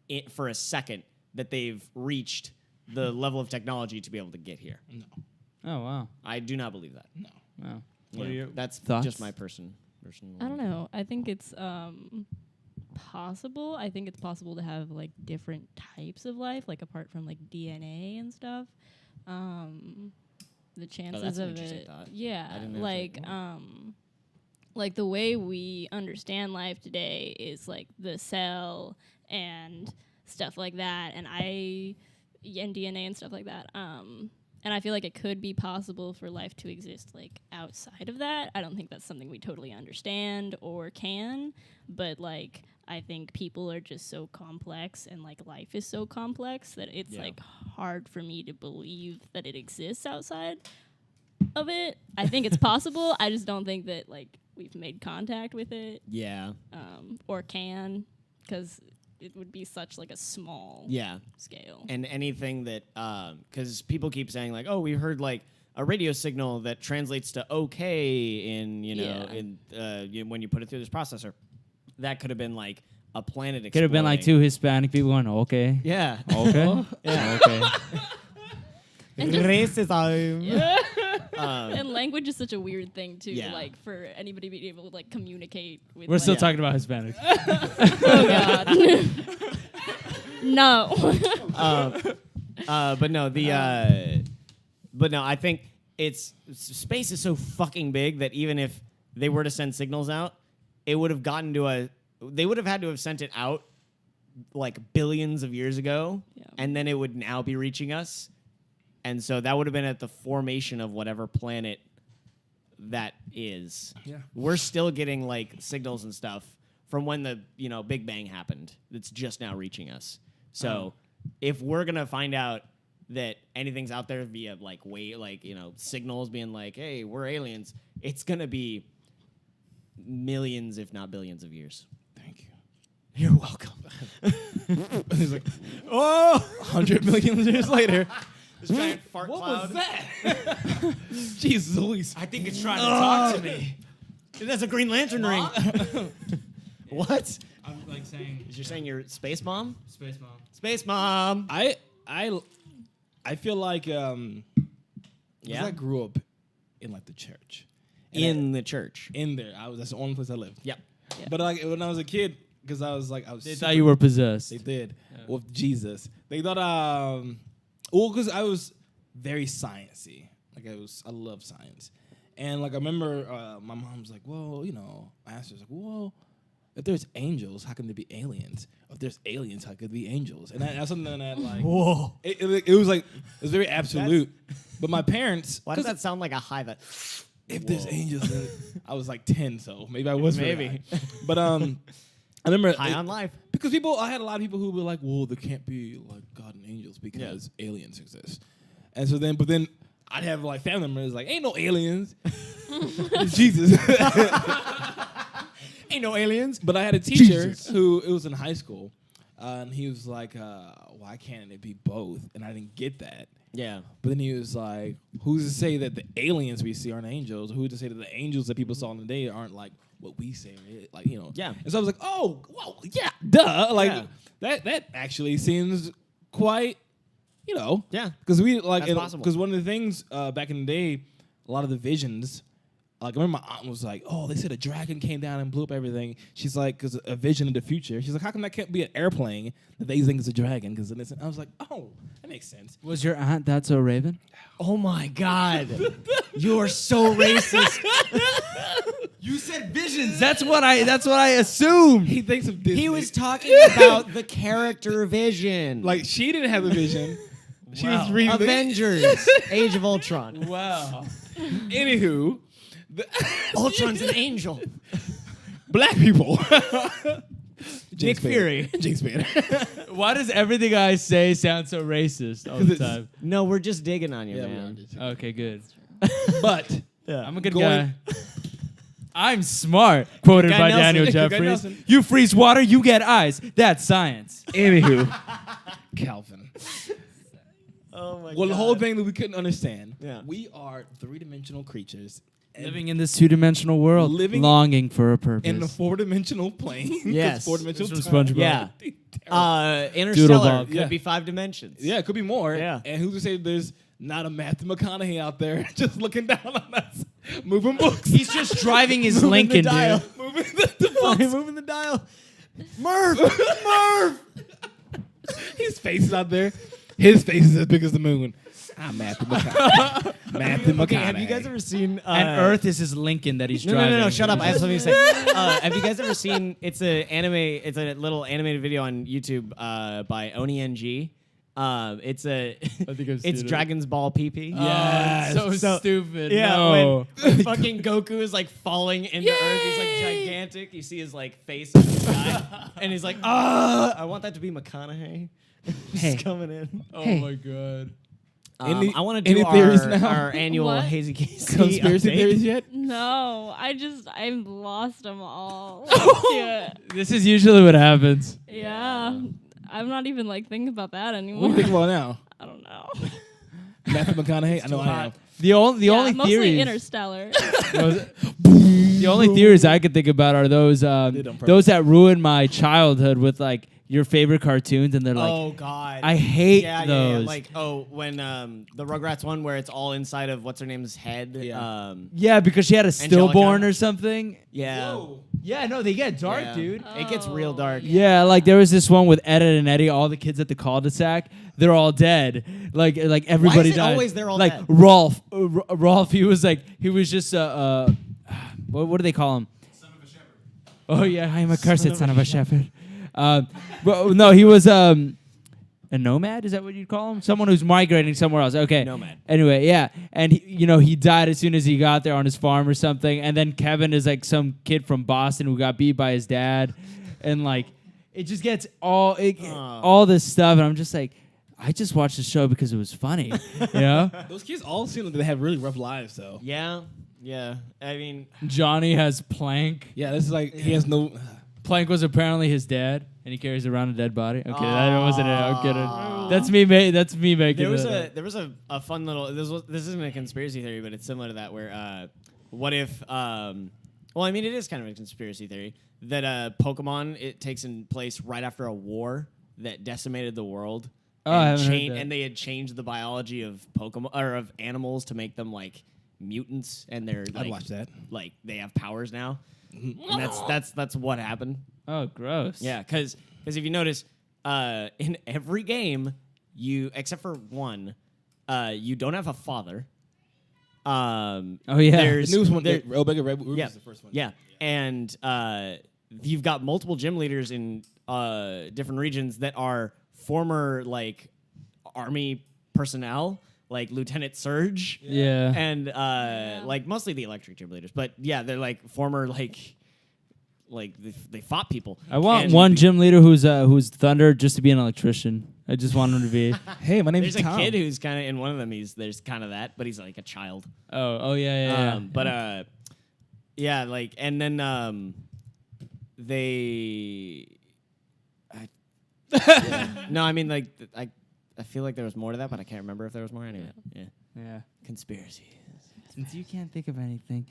Speaker 3: it for a second that they've reached the level of technology to be able to get here.
Speaker 2: No.
Speaker 1: Oh, wow.
Speaker 3: I do not believe that.
Speaker 2: No.
Speaker 1: Wow.
Speaker 3: Yeah,
Speaker 1: What are your
Speaker 3: that's
Speaker 1: thoughts?
Speaker 3: just my personal.
Speaker 4: I don't know. I think it's possible. I think it's possible to have like different types of life, like apart from like DNA and stuff. The chances
Speaker 3: that's an
Speaker 4: of
Speaker 3: interesting
Speaker 4: it,
Speaker 3: thought. I
Speaker 4: yeah,
Speaker 3: didn't actually-
Speaker 4: like the way we understand life today is like the cell and stuff like that, and DNA and stuff like that. And I feel like it could be possible for life to exist like outside of that. I don't think that's something we totally understand or can, but like I think people are just so complex and like life is so complex that it's like hard for me to believe that it exists outside of it. I think it's possible. I just don't think that like we've made contact with it
Speaker 3: Yeah.
Speaker 4: or can, because it would be such like a small
Speaker 3: Yeah.
Speaker 4: scale.
Speaker 3: And anything that, because people keep saying like, oh, we heard like a radio signal that translates to okay in, when you put it through this processor. That could have been like a planet exploding.
Speaker 1: Could have been like two Hispanic people going, okay.
Speaker 3: Yeah.
Speaker 1: Okay.
Speaker 3: Yeah.
Speaker 1: Okay.
Speaker 4: And just-
Speaker 3: Racism.
Speaker 4: And language is such a weird thing too,
Speaker 3: Yeah.
Speaker 4: like for anybody being able to like communicate with.
Speaker 1: We're
Speaker 4: like,
Speaker 1: still talking about Hispanics.
Speaker 4: Oh God. No.
Speaker 3: But no, I think space is so fucking big that even if they were to send signals out, it would have they would have had to have sent it out like billions of years ago, and then it would now be reaching us. And so that would have been at the formation of whatever planet that is.
Speaker 2: Yeah.
Speaker 3: We're still getting like signals and stuff from when the Big Bang happened. That's just now reaching us. So if we're gonna find out that anything's out there via signals being like, hey, we're aliens, it's gonna be millions, if not billions of years.
Speaker 2: Thank you.
Speaker 3: You're welcome.
Speaker 2: He's like, 100 million years later.
Speaker 3: This giant fart
Speaker 2: What
Speaker 3: cloud.
Speaker 2: was that? Jesus Louise.
Speaker 3: I think it's trying to talk to me. That's a Green Lantern ring. What?
Speaker 1: I'm like saying.
Speaker 3: You're saying you're Space Mom?
Speaker 1: Space Mom.
Speaker 3: Space Mom.
Speaker 2: I feel like
Speaker 3: Yeah.
Speaker 2: I grew up in like the church.
Speaker 3: In the church.
Speaker 2: In there. That's the only place I lived.
Speaker 3: Yep.
Speaker 4: Yeah.
Speaker 2: But like when I was a kid, because I was
Speaker 1: They
Speaker 2: super-
Speaker 1: thought you were possessed.
Speaker 2: They did with Jesus. They thought because I was very sciencey. Like I love science, and like I remember my mom was like, well, I asked her, like, well, if there's angels, how can there be aliens? If there's aliens, how could there be angels? And that's something that like
Speaker 3: Whoa.
Speaker 2: it was like it was very absolute. But my parents,
Speaker 3: Why does that sound like a high that?
Speaker 2: if there's angels, then I was like 10, so maybe I was really
Speaker 3: Maybe.
Speaker 2: high. But I remember
Speaker 3: High on life.
Speaker 2: because I had a lot of people who were like, well, there can't be like God and angels because aliens exist. And so but then I'd have like family members like, ain't no aliens. It's Jesus.
Speaker 3: Ain't no aliens.
Speaker 2: But I had a teacher who, it was in high school, and he was like, why can't it be both? And I didn't get that.
Speaker 3: Yeah.
Speaker 2: But then he was like, who's to say that the aliens we see aren't angels? Who's to say that the angels that people saw in the day aren't like what we say? Like,
Speaker 3: Yeah.
Speaker 2: And so I was like, oh, well, yeah, duh. Like, that actually seems quite,
Speaker 3: Yeah.
Speaker 2: Because
Speaker 3: That's possible.
Speaker 2: because one of the things back in the day, a lot of the visions, like I remember my aunt was like, oh, they said a dragon came down and blew up everything. She's like, because a vision of the future. She's like, how come that can't be an airplane that they think is a dragon? Because I was like, oh, that makes sense.
Speaker 1: Was your aunt That's So Raven?
Speaker 3: Oh my God. You are so racist.
Speaker 1: You said visions. That's what I assumed.
Speaker 2: He thinks of Disney.
Speaker 3: He was talking about the character Vision.
Speaker 2: like, she didn't have a vision. She was
Speaker 1: Wow.
Speaker 2: reading
Speaker 3: Avengers. Age of Ultron.
Speaker 1: Wow.
Speaker 2: Anywho,
Speaker 3: Ultron's an angel.
Speaker 2: black people.
Speaker 3: Nick Fury.
Speaker 2: Jinx Banner.
Speaker 1: Why does everything I say sound so racist all the time?
Speaker 3: No, we're just digging on you,
Speaker 2: Yeah,
Speaker 3: man.
Speaker 1: Okay, good.
Speaker 2: But
Speaker 1: I'm a good
Speaker 2: Going-
Speaker 1: guy. I'm smart, quoted
Speaker 3: Guy
Speaker 1: by
Speaker 3: Nelson.
Speaker 1: Daniel
Speaker 2: Good guy
Speaker 1: Jeffries.
Speaker 2: Nelson.
Speaker 1: You freeze water, you get eyes. That's science.
Speaker 2: Anywho, Calvin.
Speaker 3: Oh my
Speaker 2: Well, the whole thing that we couldn't understand.
Speaker 3: Yeah.
Speaker 2: We are three-dimensional creatures and
Speaker 1: Living in this two-dimensional world,
Speaker 2: Living
Speaker 1: longing for a purpose.
Speaker 2: in the four-dimensional plane. 'Cause
Speaker 3: Yes.
Speaker 2: four-dimensional
Speaker 1: This from
Speaker 2: time.
Speaker 1: SpongeBob.
Speaker 3: Yeah. Interstellar
Speaker 1: Doodlebug.
Speaker 3: could
Speaker 2: Yeah.
Speaker 3: be 5 dimensions.
Speaker 2: Yeah, it could be more.
Speaker 3: Yeah.
Speaker 2: And who's to say there's not a Matthew McConaughey out there just looking down on us, moving books.
Speaker 1: He's just driving his
Speaker 3: Moving
Speaker 1: Lincoln,
Speaker 3: the dial.
Speaker 1: dude.
Speaker 2: moving the books.
Speaker 3: Moving the dial. Murph.
Speaker 2: His face is out there. His face is as big as the moon. I'm Matthew McConaughey. Matthew McConaughey.
Speaker 3: Okay, have you guys ever seen?
Speaker 1: And Earth is his Lincoln that he's
Speaker 3: No,
Speaker 1: driving.
Speaker 3: no, shut up. I have something to say. Have you guys ever seen? It's a little animated video on YouTube by OniNG. It's
Speaker 1: think I've seen
Speaker 3: it's
Speaker 1: it.
Speaker 3: Dragon's Ball PP.
Speaker 2: Yes.
Speaker 1: So stupid.
Speaker 3: Yeah,
Speaker 1: No.
Speaker 3: when fucking Goku is like falling into Earth, he's like gigantic. You see his like face in the sky, and he's like, I want that to be McConaughey. Just coming in.
Speaker 1: Oh my god.
Speaker 2: Any-
Speaker 3: I want to
Speaker 2: any
Speaker 3: do
Speaker 2: theories now?
Speaker 3: our annual
Speaker 4: What?
Speaker 3: HazyKC
Speaker 2: Conspiracy
Speaker 3: update.
Speaker 2: theories yet?
Speaker 4: No, I'm lost them all. Yeah.
Speaker 1: This is usually what happens.
Speaker 4: Yeah. I'm not even like thinking about that
Speaker 2: What
Speaker 4: anymore.
Speaker 2: do you think about now?
Speaker 4: I don't know.
Speaker 2: Matthew McConaughey? I know I am.
Speaker 1: The only
Speaker 4: Mostly
Speaker 1: theories.
Speaker 4: Interstellar.
Speaker 1: The only theories I could think about are those
Speaker 2: Did on purpose.
Speaker 1: those that ruined my childhood with like your favorite cartoons, and they're like,
Speaker 3: Oh God!
Speaker 1: I hate
Speaker 3: yeah,
Speaker 1: those.
Speaker 3: Like when the Rugrats one where it's all inside of what's her name's head.
Speaker 2: Yeah.
Speaker 1: Yeah, because she had a stillborn
Speaker 3: Angelica.
Speaker 1: or something.
Speaker 3: Yeah.
Speaker 2: Whoa.
Speaker 1: Yeah, no, they get dark,
Speaker 3: Yeah.
Speaker 1: dude.
Speaker 3: It gets real dark.
Speaker 1: Yeah, like there was this one with Ed and Eddie, all the kids at the cul-de-sac, they're all dead. Like everybody
Speaker 3: Why is it
Speaker 1: died.
Speaker 3: always they're all
Speaker 1: like
Speaker 3: dead?
Speaker 1: Rolf, Rolf, he was just what do they call him?
Speaker 2: Son of a shepherd.
Speaker 1: Oh yeah, I am a cursed son of a shepherd. But no, he was a nomad. Is that what you'd call him? Someone who's migrating somewhere else. Okay.
Speaker 3: Nomad.
Speaker 1: Anyway, yeah, and he died as soon as he got there on his farm or something. And then Kevin is like some kid from Boston who got beat by his dad, and like it just gets all this stuff, and I'm just like, I just watched the show because it was funny, you know.
Speaker 2: Those kids all seem like they have really rough lives, though.
Speaker 3: Yeah. Yeah. I mean,
Speaker 1: Johnny has Plank.
Speaker 2: Yeah, this is like, he has no...
Speaker 1: Plank was apparently his dad, and he carries around a dead body. Okay, that wasn't it. I'm kidding. That's me. That's me making.
Speaker 3: there was a fun little. This isn't a conspiracy theory, but it's similar to that. Where what if? Well, I mean, it is kind of a conspiracy theory that Pokemon it takes in place right after a war that decimated the world.
Speaker 1: Oh, I
Speaker 3: and,
Speaker 1: haven't heard that.
Speaker 3: and they had changed the biology of Pokemon or of animals to make them like mutants, and they're
Speaker 2: I'd
Speaker 3: like,
Speaker 2: watch that.
Speaker 3: like they have powers now. And that's what happened.
Speaker 1: Oh, gross.
Speaker 3: Yeah, because if you notice, in every game, except for one, you don't have a father.
Speaker 1: Oh yeah.
Speaker 3: There's
Speaker 2: The newest one,
Speaker 3: there-
Speaker 2: Omega Red Ruby
Speaker 3: yeah,
Speaker 2: is the first one.
Speaker 3: yeah, and you've got multiple gym leaders in different regions that are former like army personnel, like Lieutenant Surge.
Speaker 1: Yeah.
Speaker 3: And like mostly the electric gym leaders, but yeah, they're like former like they fought people.
Speaker 1: I want
Speaker 3: And
Speaker 1: one gym leader who's Thunder just to be an electrician. I just want him to be.
Speaker 2: Hey, my name's
Speaker 3: There's a
Speaker 2: Tom.
Speaker 3: kid who's kind of in one of them. There's kind of that, but he's like a child.
Speaker 1: Oh yeah.
Speaker 3: But yeah, like and then they. No, I mean like I feel like there was more to that, but I can't remember if there was more. Anyway, yeah. Conspiracy.
Speaker 1: Since you can't think of anything,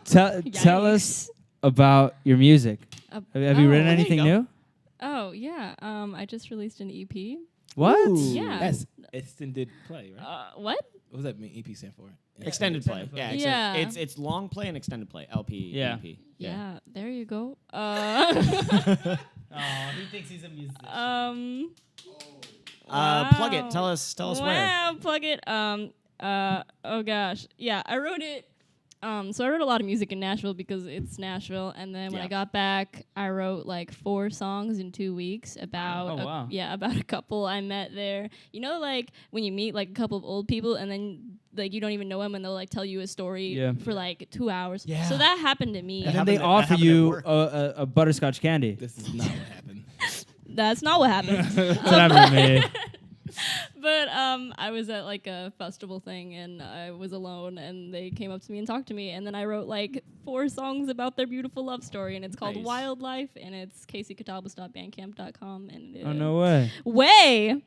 Speaker 1: tell us about your music. Have you written
Speaker 3: there you
Speaker 1: anything
Speaker 3: go.
Speaker 1: new?
Speaker 4: Oh yeah. I just released an EP.
Speaker 1: What?
Speaker 4: Yeah.
Speaker 2: That's extended play, right?
Speaker 4: What?
Speaker 2: What does that mean? EP stand for?
Speaker 3: Extended play. Yeah.
Speaker 4: Yeah.
Speaker 3: It's long play and extended play. LP.
Speaker 1: Yeah.
Speaker 3: EP.
Speaker 4: Yeah. There you go.
Speaker 1: Oh, he thinks he's a musician.
Speaker 3: Plug it. Tell us where.
Speaker 4: Wow, plug it. Oh gosh. Yeah, I wrote it. So I wrote a lot of music in Nashville because it's Nashville, and then when I got back, I wrote like 4 songs in 2 weeks about about a couple I met there. You know, like when you meet like a couple of old people, and then like you don't even know them, and they'll like tell you a story for like 2 hours.
Speaker 3: Yeah.
Speaker 4: So that happened to me.
Speaker 1: And then they offer you a butterscotch candy.
Speaker 2: This is not what happened.
Speaker 4: That's not what happened.
Speaker 1: That's what happened to me.
Speaker 4: But I was at like a festival thing and I was alone and they came up to me and talked to me and then I wrote like 4 songs about their beautiful love story and it's called
Speaker 3: Nice.
Speaker 4: Wildlife and it's caseycatalbus.bandcamp.com and
Speaker 1: Oh, no way.
Speaker 4: way.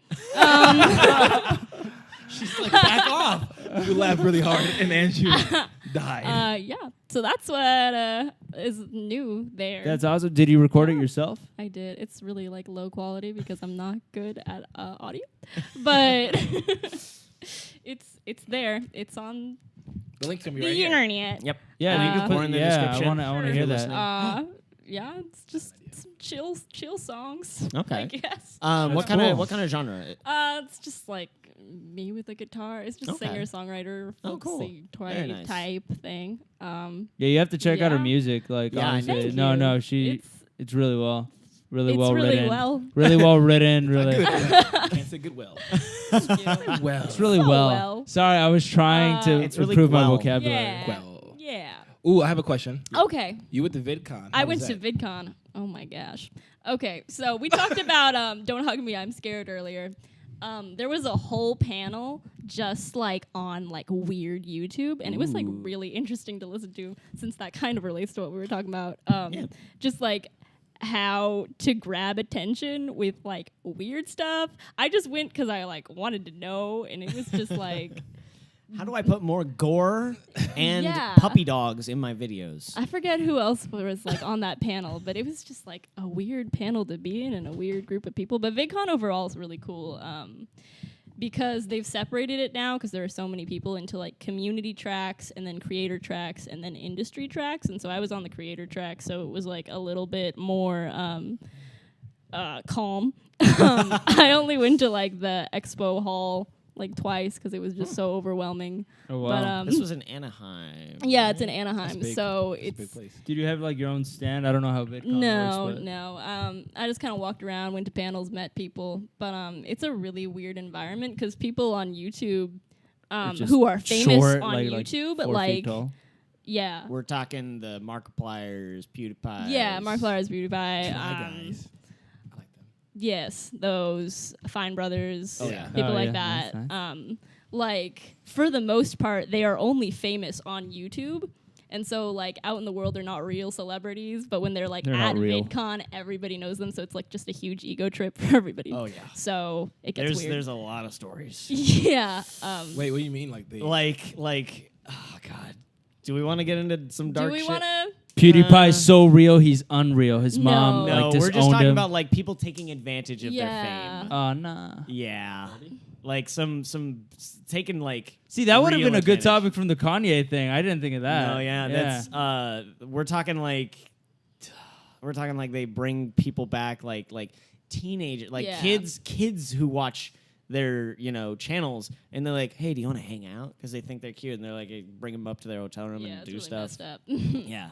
Speaker 2: She's like, back off. You laughed really hard and Andrew died.
Speaker 4: Yeah. So that's what is new there.
Speaker 1: That's awesome. Did you record it yourself?
Speaker 4: I did. It's really like low quality because I'm not good at audio, but it's there. It's on
Speaker 2: The link's gonna be
Speaker 4: the
Speaker 2: right here.
Speaker 4: internet.
Speaker 3: Yep.
Speaker 1: Yeah, you can
Speaker 3: More
Speaker 1: put
Speaker 3: in the
Speaker 1: yeah,
Speaker 3: description.
Speaker 1: I want to
Speaker 3: Sure.
Speaker 1: hear
Speaker 3: If you're
Speaker 1: that.
Speaker 3: listening.
Speaker 4: Yeah, it's just some chill songs.
Speaker 3: Okay.
Speaker 4: I guess.
Speaker 3: What
Speaker 1: That's
Speaker 3: kind
Speaker 1: cool.
Speaker 3: of genre?
Speaker 4: It's just like me with a guitar. It's just
Speaker 3: Okay.
Speaker 4: singer-songwriter,
Speaker 3: Oh, cool.
Speaker 4: folksy
Speaker 3: Very nice.
Speaker 4: type thing.
Speaker 1: Yeah, you have to check out her
Speaker 4: Yeah.
Speaker 1: music. Like,
Speaker 3: Yeah, I
Speaker 1: honestly,
Speaker 4: Thank
Speaker 1: no,
Speaker 4: you.
Speaker 1: no, it's really
Speaker 4: It's
Speaker 1: well
Speaker 4: really
Speaker 1: written,
Speaker 4: well.
Speaker 1: really well written, really.
Speaker 2: Can't say good well.
Speaker 4: Yeah.
Speaker 2: Well.
Speaker 1: It's really
Speaker 4: So
Speaker 1: well.
Speaker 4: well.
Speaker 1: Sorry, I was trying to
Speaker 3: It's really
Speaker 1: improve my
Speaker 3: well.
Speaker 1: vocabulary.
Speaker 4: Yeah.
Speaker 2: Well.
Speaker 4: Yeah.
Speaker 2: Ooh, I have a question.
Speaker 4: Okay.
Speaker 2: You went to VidCon.
Speaker 4: I
Speaker 2: How
Speaker 4: went
Speaker 2: was
Speaker 4: to
Speaker 2: that?
Speaker 4: VidCon. Oh my gosh. Okay, so we talked about Don't Hug Me, I'm Scared earlier. There was a whole panel just like on like weird YouTube, and it was like really interesting to listen to since that kind of relates to what we were talking about. Just like how to grab attention with like weird stuff. I just went because I like wanted to know, and it was just like
Speaker 3: How do I put more gore and
Speaker 4: Yeah.
Speaker 3: puppy dogs in my videos?
Speaker 4: I forget who else was like on that panel, but it was just like a weird panel to be in and a weird group of people. But VidCon overall is really cool because they've separated it now because there are so many people into like community tracks and then creator tracks and then industry tracks. And so I was on the creator track, so it was like a little bit more calm. I only went to like the expo hall like twice because it was just so overwhelming.
Speaker 1: Oh wow!
Speaker 4: But
Speaker 3: This was in Anaheim.
Speaker 4: yeah, it's in
Speaker 2: That's
Speaker 4: Anaheim,
Speaker 2: big.
Speaker 4: so
Speaker 2: It's a
Speaker 4: it's
Speaker 2: big place.
Speaker 1: Did you have like your own stand? I don't know how VidCon
Speaker 4: no,
Speaker 1: works. But
Speaker 4: no. I just kind of walked around, went to panels, met people, but it's a really weird environment because people on YouTube
Speaker 1: It's just
Speaker 4: who are famous
Speaker 1: short,
Speaker 4: on YouTube,
Speaker 1: 4 feet
Speaker 4: like
Speaker 1: tall.
Speaker 4: yeah,
Speaker 3: We're talking the Markipliers, PewDiePie.
Speaker 4: yeah, Markiplier's PewDiePie,
Speaker 2: Hi guys. I like them.
Speaker 4: yes, those Fine Brothers,
Speaker 2: Oh, yeah.
Speaker 4: people
Speaker 1: Oh,
Speaker 4: like
Speaker 1: yeah,
Speaker 4: that.
Speaker 1: nice.
Speaker 4: Like for the most part, they are only famous on YouTube. And so, like, out in the world, they're not real celebrities. But when they're, like,
Speaker 1: They're
Speaker 4: at
Speaker 1: not real.
Speaker 4: VidCon, everybody knows them. So it's, like, just a huge ego trip for everybody.
Speaker 3: Oh, yeah.
Speaker 4: So it gets weird.
Speaker 3: There's a lot of stories.
Speaker 4: Yeah.
Speaker 2: Wait, what do you mean? Like they?
Speaker 3: like, oh God. Do we want to get into some dark
Speaker 4: Do we
Speaker 3: shit?
Speaker 4: want to?
Speaker 1: PewDiePie is so real, he's unreal. His
Speaker 4: No.
Speaker 1: mom
Speaker 3: No,
Speaker 1: like
Speaker 3: we're
Speaker 1: disowned
Speaker 3: just talking
Speaker 1: him.
Speaker 3: about like people taking advantage of
Speaker 4: Yeah.
Speaker 3: their fame.
Speaker 1: Oh nah.
Speaker 3: Yeah. Like some taking like
Speaker 1: See, that would have
Speaker 3: real
Speaker 1: been a good
Speaker 3: advantage.
Speaker 1: topic from the Kanye thing. I didn't think of that.
Speaker 3: No, yeah, that's we're talking like they bring people back like teenagers, like
Speaker 4: Yeah.
Speaker 3: kids who watch their channels and they're like, hey, do you want to hang out? Because they think they're cute and they're like, hey, bring them up to their hotel room
Speaker 4: Yeah,
Speaker 3: and
Speaker 4: it's
Speaker 3: do
Speaker 4: really
Speaker 3: stuff.
Speaker 4: messed up.
Speaker 3: Yeah,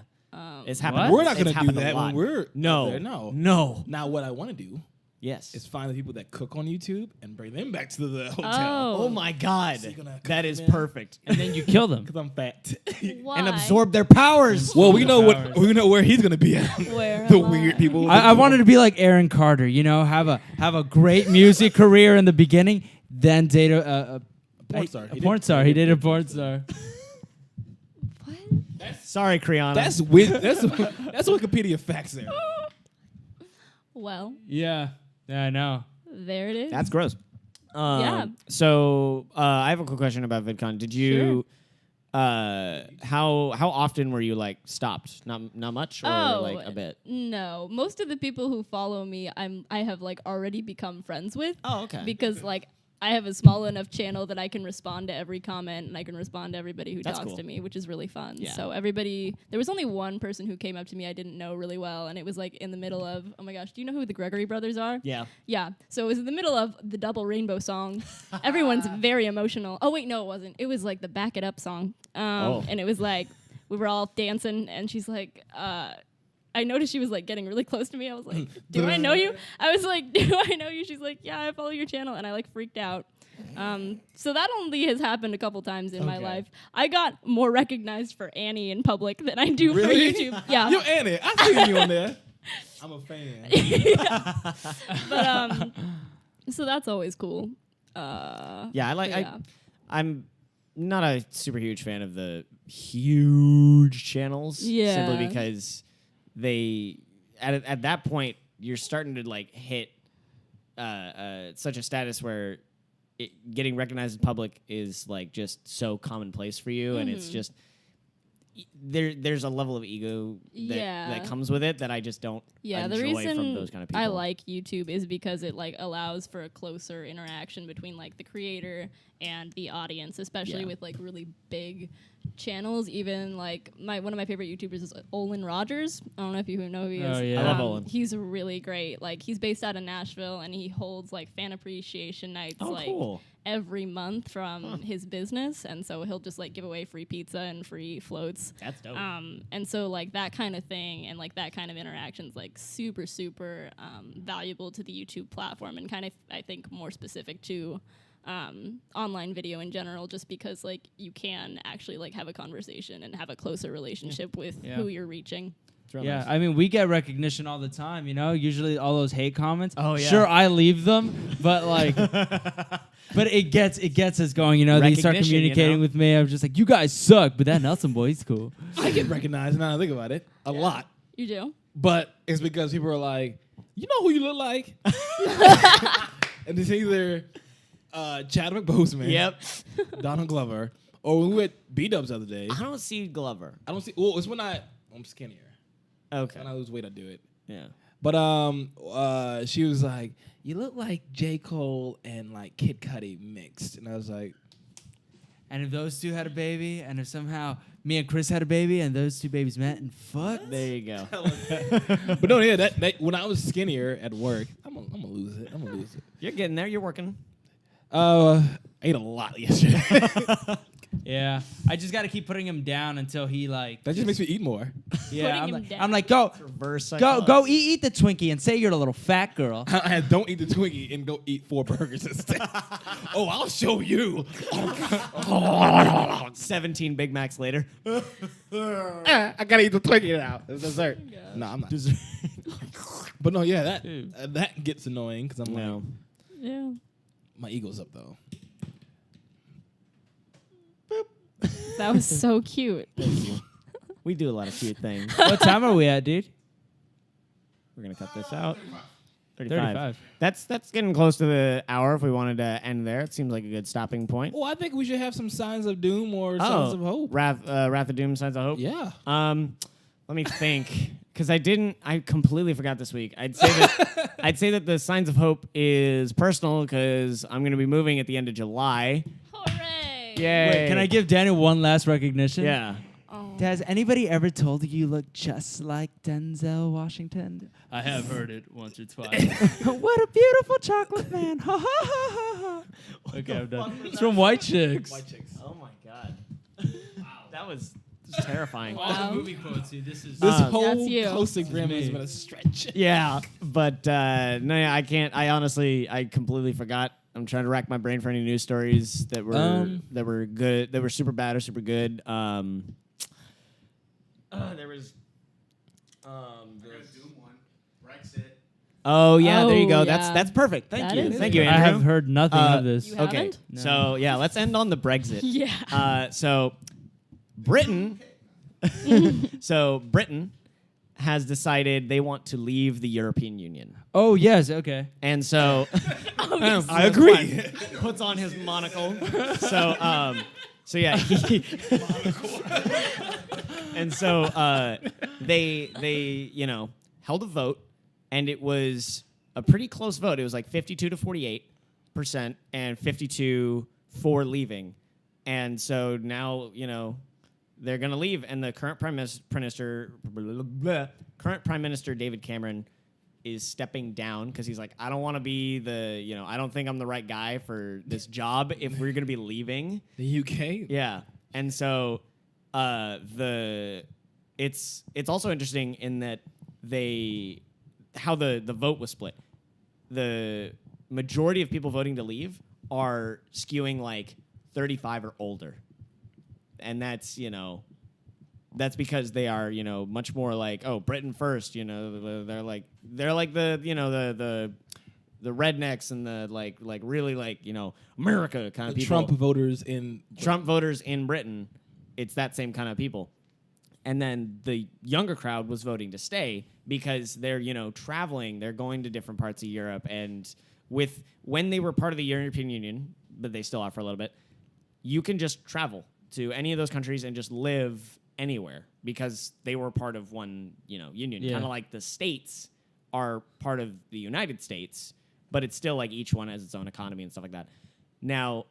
Speaker 3: it's happened.
Speaker 1: What?
Speaker 2: We're not
Speaker 3: It's
Speaker 2: gonna do
Speaker 3: happened a
Speaker 2: that
Speaker 3: lot.
Speaker 2: when we're
Speaker 3: no,
Speaker 2: out there. No.
Speaker 3: no.
Speaker 2: Now what I want to do
Speaker 3: Yes.
Speaker 2: is find the people that cook on YouTube and bring them back to the hotel.
Speaker 3: Oh my God,
Speaker 2: So you're gonna
Speaker 3: that
Speaker 2: cook
Speaker 3: is
Speaker 2: them in?
Speaker 3: perfect.
Speaker 1: And then you kill them.
Speaker 2: Because I'm fat.
Speaker 4: Why?
Speaker 3: And absorb their powers.
Speaker 2: Well, we know
Speaker 1: Powers.
Speaker 2: where he's gonna be at.
Speaker 4: Where
Speaker 2: The
Speaker 4: am
Speaker 2: weird
Speaker 4: I?
Speaker 2: people.
Speaker 1: I wanted to be like Aaron Carter, have a great music career in the beginning, then date a
Speaker 2: porn star.
Speaker 1: A porn star. He dated a porn star.
Speaker 4: What?
Speaker 3: Sorry, Kriana.
Speaker 2: That's Wikipedia facts there.
Speaker 4: Well,
Speaker 1: Yeah, I know.
Speaker 4: there it is.
Speaker 3: That's gross.
Speaker 4: Yeah.
Speaker 3: So I have a quick question about VidCon. Did you? How often were you like stopped? Not much, or like a bit?
Speaker 4: No, most of the people who follow me, I have like already become friends with.
Speaker 3: Oh, okay.
Speaker 4: Because like I have a small enough channel that I can respond to every comment and I can respond to everybody who
Speaker 3: That's
Speaker 4: talks
Speaker 3: cool.
Speaker 4: to me, which is really fun.
Speaker 3: Yeah.
Speaker 4: So there was only one person who came up to me I didn't know really well, and it was like in the middle of, oh my gosh, do you know who the Gregory brothers are?
Speaker 3: Yeah.
Speaker 4: Yeah. So it was in the middle of the Double Rainbow song. Everyone's very emotional. Oh wait, no, it wasn't. It was like the Back It Up song. And it was like we were all dancing, and she's like, I noticed she was like getting really close to me. I was like, do I know you? I was like, do I know you? She's like, yeah, I follow your channel. And I like freaked out. So that only has happened a couple times in my life. I got more recognized for Annie in public than I do
Speaker 2: Really?
Speaker 4: for YouTube. Yeah.
Speaker 2: Yo, Annie, I seen you on there. I'm a fan.
Speaker 4: But so that's always cool.
Speaker 3: Yeah,
Speaker 4: yeah.
Speaker 3: I'm not a super huge fan of the huge channels.
Speaker 4: Yeah.
Speaker 3: Simply because they at that point you're starting to like hit such a status where getting recognized in public is like just so commonplace for you, and it's just there's a level of ego that comes with it that I just don't
Speaker 4: the
Speaker 3: enjoy
Speaker 4: reason
Speaker 3: from those kind of people.
Speaker 4: I like YouTube is because it like allows for a closer interaction between like the creator and the audience, especially with like really big channels. Even like one of my favorite YouTubers is Olin Rogers. I don't know if you know who he is.
Speaker 1: Oh, yeah.
Speaker 3: I love Olin.
Speaker 4: He's really great. Like he's based out of Nashville, and he holds like fan appreciation nights
Speaker 3: cool.
Speaker 4: every month from his business, and so he'll just like give away free pizza and free floats.
Speaker 3: That's dope.
Speaker 4: And so like that kind of thing and like that kind of interaction is like super valuable to the YouTube platform, and kind of I think more specific to online video in general, just because like you can actually like have a conversation and have a closer relationship with who you're reaching.
Speaker 1: Yeah, I mean, we get recognition all the time, you know? Usually all those hate comments.
Speaker 3: Oh, yeah.
Speaker 1: Sure, I leave them, but like, but it gets us going, you know? They start
Speaker 3: Recognition,
Speaker 1: communicating with me. I'm just like, you guys suck, but that Nelson boy, he's cool.
Speaker 2: I get recognized now I think about it a lot,
Speaker 4: You do?
Speaker 2: but it's because people are like, you know who you look like, and it's either Chadwick Boseman,
Speaker 3: Yep.
Speaker 2: Donald Glover, or when we were at B-Dubs the other day.
Speaker 3: I don't see Glover.
Speaker 2: I don't see. Well, it's when I'm skinnier.
Speaker 3: Okay.
Speaker 2: When I lose weight, I do it.
Speaker 3: Yeah.
Speaker 2: But she was like, "You look like J. Cole and like Kid Cudi mixed," and I was like,
Speaker 1: And if those two had a baby, and if somehow me and Chris had a baby, and those two babies met and fucked,
Speaker 3: There you go.
Speaker 2: "But no, yeah, that when I was skinnier at work, I'm gonna lose it. I'm gonna lose it."
Speaker 3: You're getting there. You're working.
Speaker 2: I ate a lot yesterday.
Speaker 1: yeah, I just got to keep putting him down until he like.
Speaker 2: That just makes me eat more.
Speaker 1: Yeah,
Speaker 4: Putting him down.
Speaker 1: I'm like, go,
Speaker 3: Reverse
Speaker 1: go,
Speaker 3: psychology.
Speaker 1: go, eat the Twinkie and say you're the little fat girl.
Speaker 2: I had don't eat the Twinkie and go eat 4 burgers instead. Oh, I'll show you.
Speaker 3: 17 Big Macs later.
Speaker 2: I gotta eat the Twinkie now. It's dessert. No, I'm not. But no, yeah, that gets annoying because I'm like,
Speaker 4: Yeah.
Speaker 2: my ego's up though.
Speaker 4: That was so cute.
Speaker 3: We do a lot of cute things.
Speaker 1: What time are we at, dude?
Speaker 3: We're going to cut this out.
Speaker 1: 35.
Speaker 3: That's getting close to the hour if we wanted to end there. It seems like a good stopping point.
Speaker 2: Well, I think we should have some signs of doom or signs of hope.
Speaker 3: Wrath of Doom, Signs of Hope?
Speaker 2: Yeah.
Speaker 3: Let me think. Because I completely forgot this week. I'd say that the Signs of Hope is personal because I'm going to be moving at the end of July.
Speaker 4: Hooray!
Speaker 3: Yay.
Speaker 1: Wait, can I give Daniel one last recognition?
Speaker 3: Yeah.
Speaker 4: Oh.
Speaker 1: Has anybody ever told you you look just like Denzel Washington? I have heard it once or twice. What a beautiful chocolate man. Ha ha ha ha ha. Okay, I'm done. It's from White Chicks.
Speaker 2: White chicks.
Speaker 3: Oh, my God. Wow. That was terrifying.
Speaker 1: All the movie quotes, dude. This is...
Speaker 2: This
Speaker 4: That's
Speaker 2: whole
Speaker 4: you.
Speaker 2: Closegram
Speaker 1: me.
Speaker 2: has been a stretch.
Speaker 3: Yeah, but no, yeah, I can't. I completely forgot. I'm trying to rack my brain for any news stories that were good, that were super bad or super good. There was.
Speaker 5: Doom one. Brexit.
Speaker 3: Oh yeah, there you go.
Speaker 4: Oh,
Speaker 3: That's
Speaker 4: yeah.
Speaker 3: perfect. Thank
Speaker 4: That
Speaker 3: you,
Speaker 4: is
Speaker 3: thank you,
Speaker 1: I
Speaker 3: Andrew.
Speaker 1: have heard nothing of this.
Speaker 4: You
Speaker 3: Okay,
Speaker 4: haven't?
Speaker 1: No.
Speaker 3: so yeah, let's end on the Brexit.
Speaker 4: Yeah.
Speaker 3: So Britain. So Britain has decided they want to leave the European Union,
Speaker 1: Oh, yes, okay.
Speaker 3: and so
Speaker 2: I agree.
Speaker 3: puts on his monocle. So yeah, and so they held a vote, and it was a pretty close vote. It was like 52 to 48%, and 52 for leaving, and so now they're gonna leave, and the current prime minister David Cameron is stepping down because he's like, I don't want to be I don't think I'm the right guy for this job if we're gonna be leaving.
Speaker 2: The UK?
Speaker 3: Yeah, and so it's also interesting in that how the vote was split. The majority of people voting to leave are skewing like 35 or older, and that's because they are much more like, oh, Britain first. They're like the rednecks and the like really America kind of
Speaker 2: The
Speaker 3: people.
Speaker 2: Trump voters in
Speaker 3: Britain, it's that same kind of people. And then the younger crowd was voting to stay because they're, traveling, they're going to different parts of Europe. And when they were part of the European Union, but they still are for a little bit, you can just travel to any of those countries and just live anywhere because they were part of one, union.
Speaker 1: Yeah.
Speaker 3: Kind of like the states are part of the United States, but it's still like each one has its own economy and stuff like that. Now,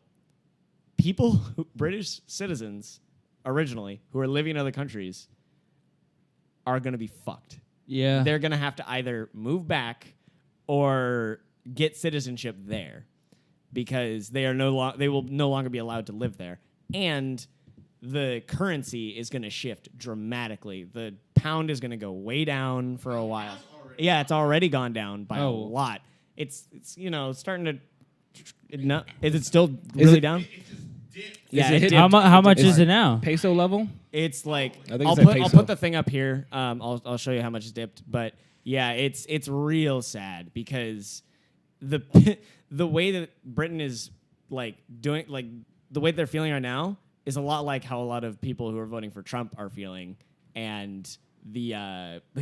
Speaker 3: British citizens originally who are living in other countries are going to be fucked.
Speaker 1: Yeah.
Speaker 3: They're going to have to either move back or get citizenship there because they will no longer be allowed to live there. And the currency is going to shift dramatically. The pound is going to go way down for a while. Yeah, it's already gone down by a lot. It's starting to is it still really down? Yeah,
Speaker 2: it
Speaker 1: how much is it now?
Speaker 2: peso level?
Speaker 3: It's like
Speaker 2: I think
Speaker 3: I'll
Speaker 2: it's
Speaker 3: put
Speaker 2: peso.
Speaker 3: the thing up here. I'll show you how much it's dipped. But yeah, it's real sad because the way that Britain is doing the way they're feeling right now is a lot like how a lot of people who are voting for Trump are feeling, and the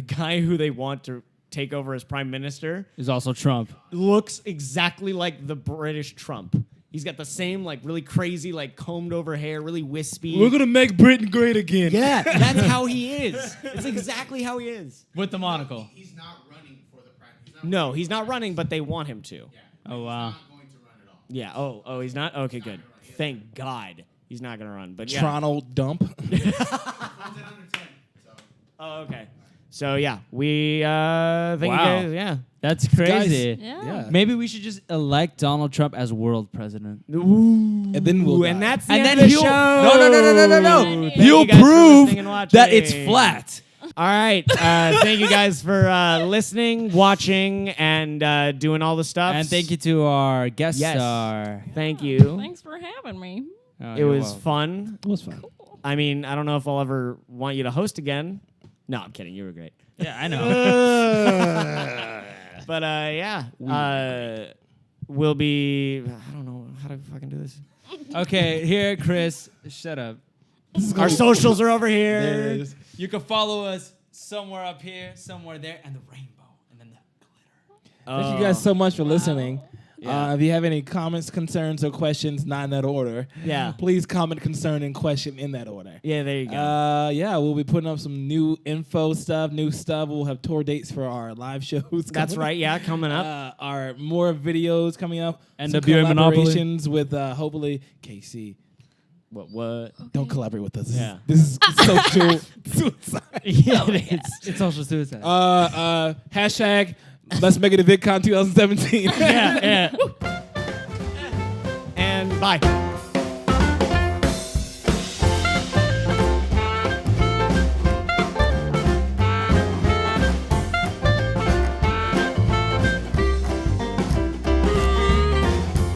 Speaker 3: guy who they want to take over as prime minister
Speaker 1: Is also Trump.
Speaker 3: looks exactly like the British Trump. He's got the same really crazy combed over hair, really wispy.
Speaker 2: We're gonna make Britain great again.
Speaker 3: Yeah, that's how he is. It's exactly how he is.
Speaker 1: With the monocle.
Speaker 5: He's not running for the prime.
Speaker 3: No, he's not running, but they want him to.
Speaker 5: Yeah.
Speaker 1: Oh, wow.
Speaker 5: He's not going to run at all.
Speaker 3: Yeah. Oh, he's not? Okay, good. Thank God he's not going to run. But yeah.
Speaker 2: Toronto dump.
Speaker 5: Runs at under 10. So
Speaker 3: Oh, okay. So yeah, we thank you
Speaker 1: Wow.
Speaker 3: guys. Yeah.
Speaker 1: That's crazy.
Speaker 4: Yeah.
Speaker 1: Maybe we should just elect Donald Trump as world president.
Speaker 3: Ooh.
Speaker 2: And then we'll
Speaker 3: and
Speaker 2: die.
Speaker 3: that's the
Speaker 1: And
Speaker 3: end
Speaker 1: then
Speaker 3: of the
Speaker 1: he'll
Speaker 3: show.
Speaker 1: no.
Speaker 3: Thank
Speaker 1: He'll
Speaker 3: you guys for
Speaker 1: prove
Speaker 3: listening and watching.
Speaker 1: that it's flat.
Speaker 3: All right. Thank you guys for listening, watching, and doing all the stuff.
Speaker 1: And thank you to our guest
Speaker 3: Yes.
Speaker 1: star.
Speaker 3: Thank you.
Speaker 4: Thanks for having me.
Speaker 1: Oh,
Speaker 3: It
Speaker 1: you're
Speaker 3: was
Speaker 1: welcome.
Speaker 3: fun.
Speaker 2: It was fun.
Speaker 3: I mean, I don't know if I'll ever want you to host again. No, I'm kidding. You were great.
Speaker 1: Yeah, I know.
Speaker 3: But yeah, we'll be. I don't know how to fucking do this.
Speaker 1: Okay, here, Chris. Shut up.
Speaker 3: Our socials are over here.
Speaker 2: There it is.
Speaker 1: You can follow us somewhere up here, somewhere there, and the rainbow, and then the glitter.
Speaker 2: Thank you guys so much for listening.
Speaker 3: Yeah.
Speaker 2: If you have any comments, concerns, or questions, not in that order,
Speaker 3: Yeah.
Speaker 2: please comment, concern, and question in that order.
Speaker 3: Yeah, there you go.
Speaker 2: Yeah, we'll be putting up some new info stuff, new stuff. We'll have tour dates for our live shows.
Speaker 3: That's
Speaker 2: coming
Speaker 3: right. Yeah, coming up.
Speaker 2: Our more videos coming up.
Speaker 1: And
Speaker 2: some
Speaker 1: the Beer Monopoly.
Speaker 2: collaborations with hopefully KC.
Speaker 3: What?
Speaker 2: Don't collaborate with us.
Speaker 3: Yeah.
Speaker 2: This is social suicide.
Speaker 3: Yeah, it is.
Speaker 1: It's social suicide.
Speaker 2: Hashtag Let's Make It a VidCon 2017.
Speaker 3: Yeah. And bye.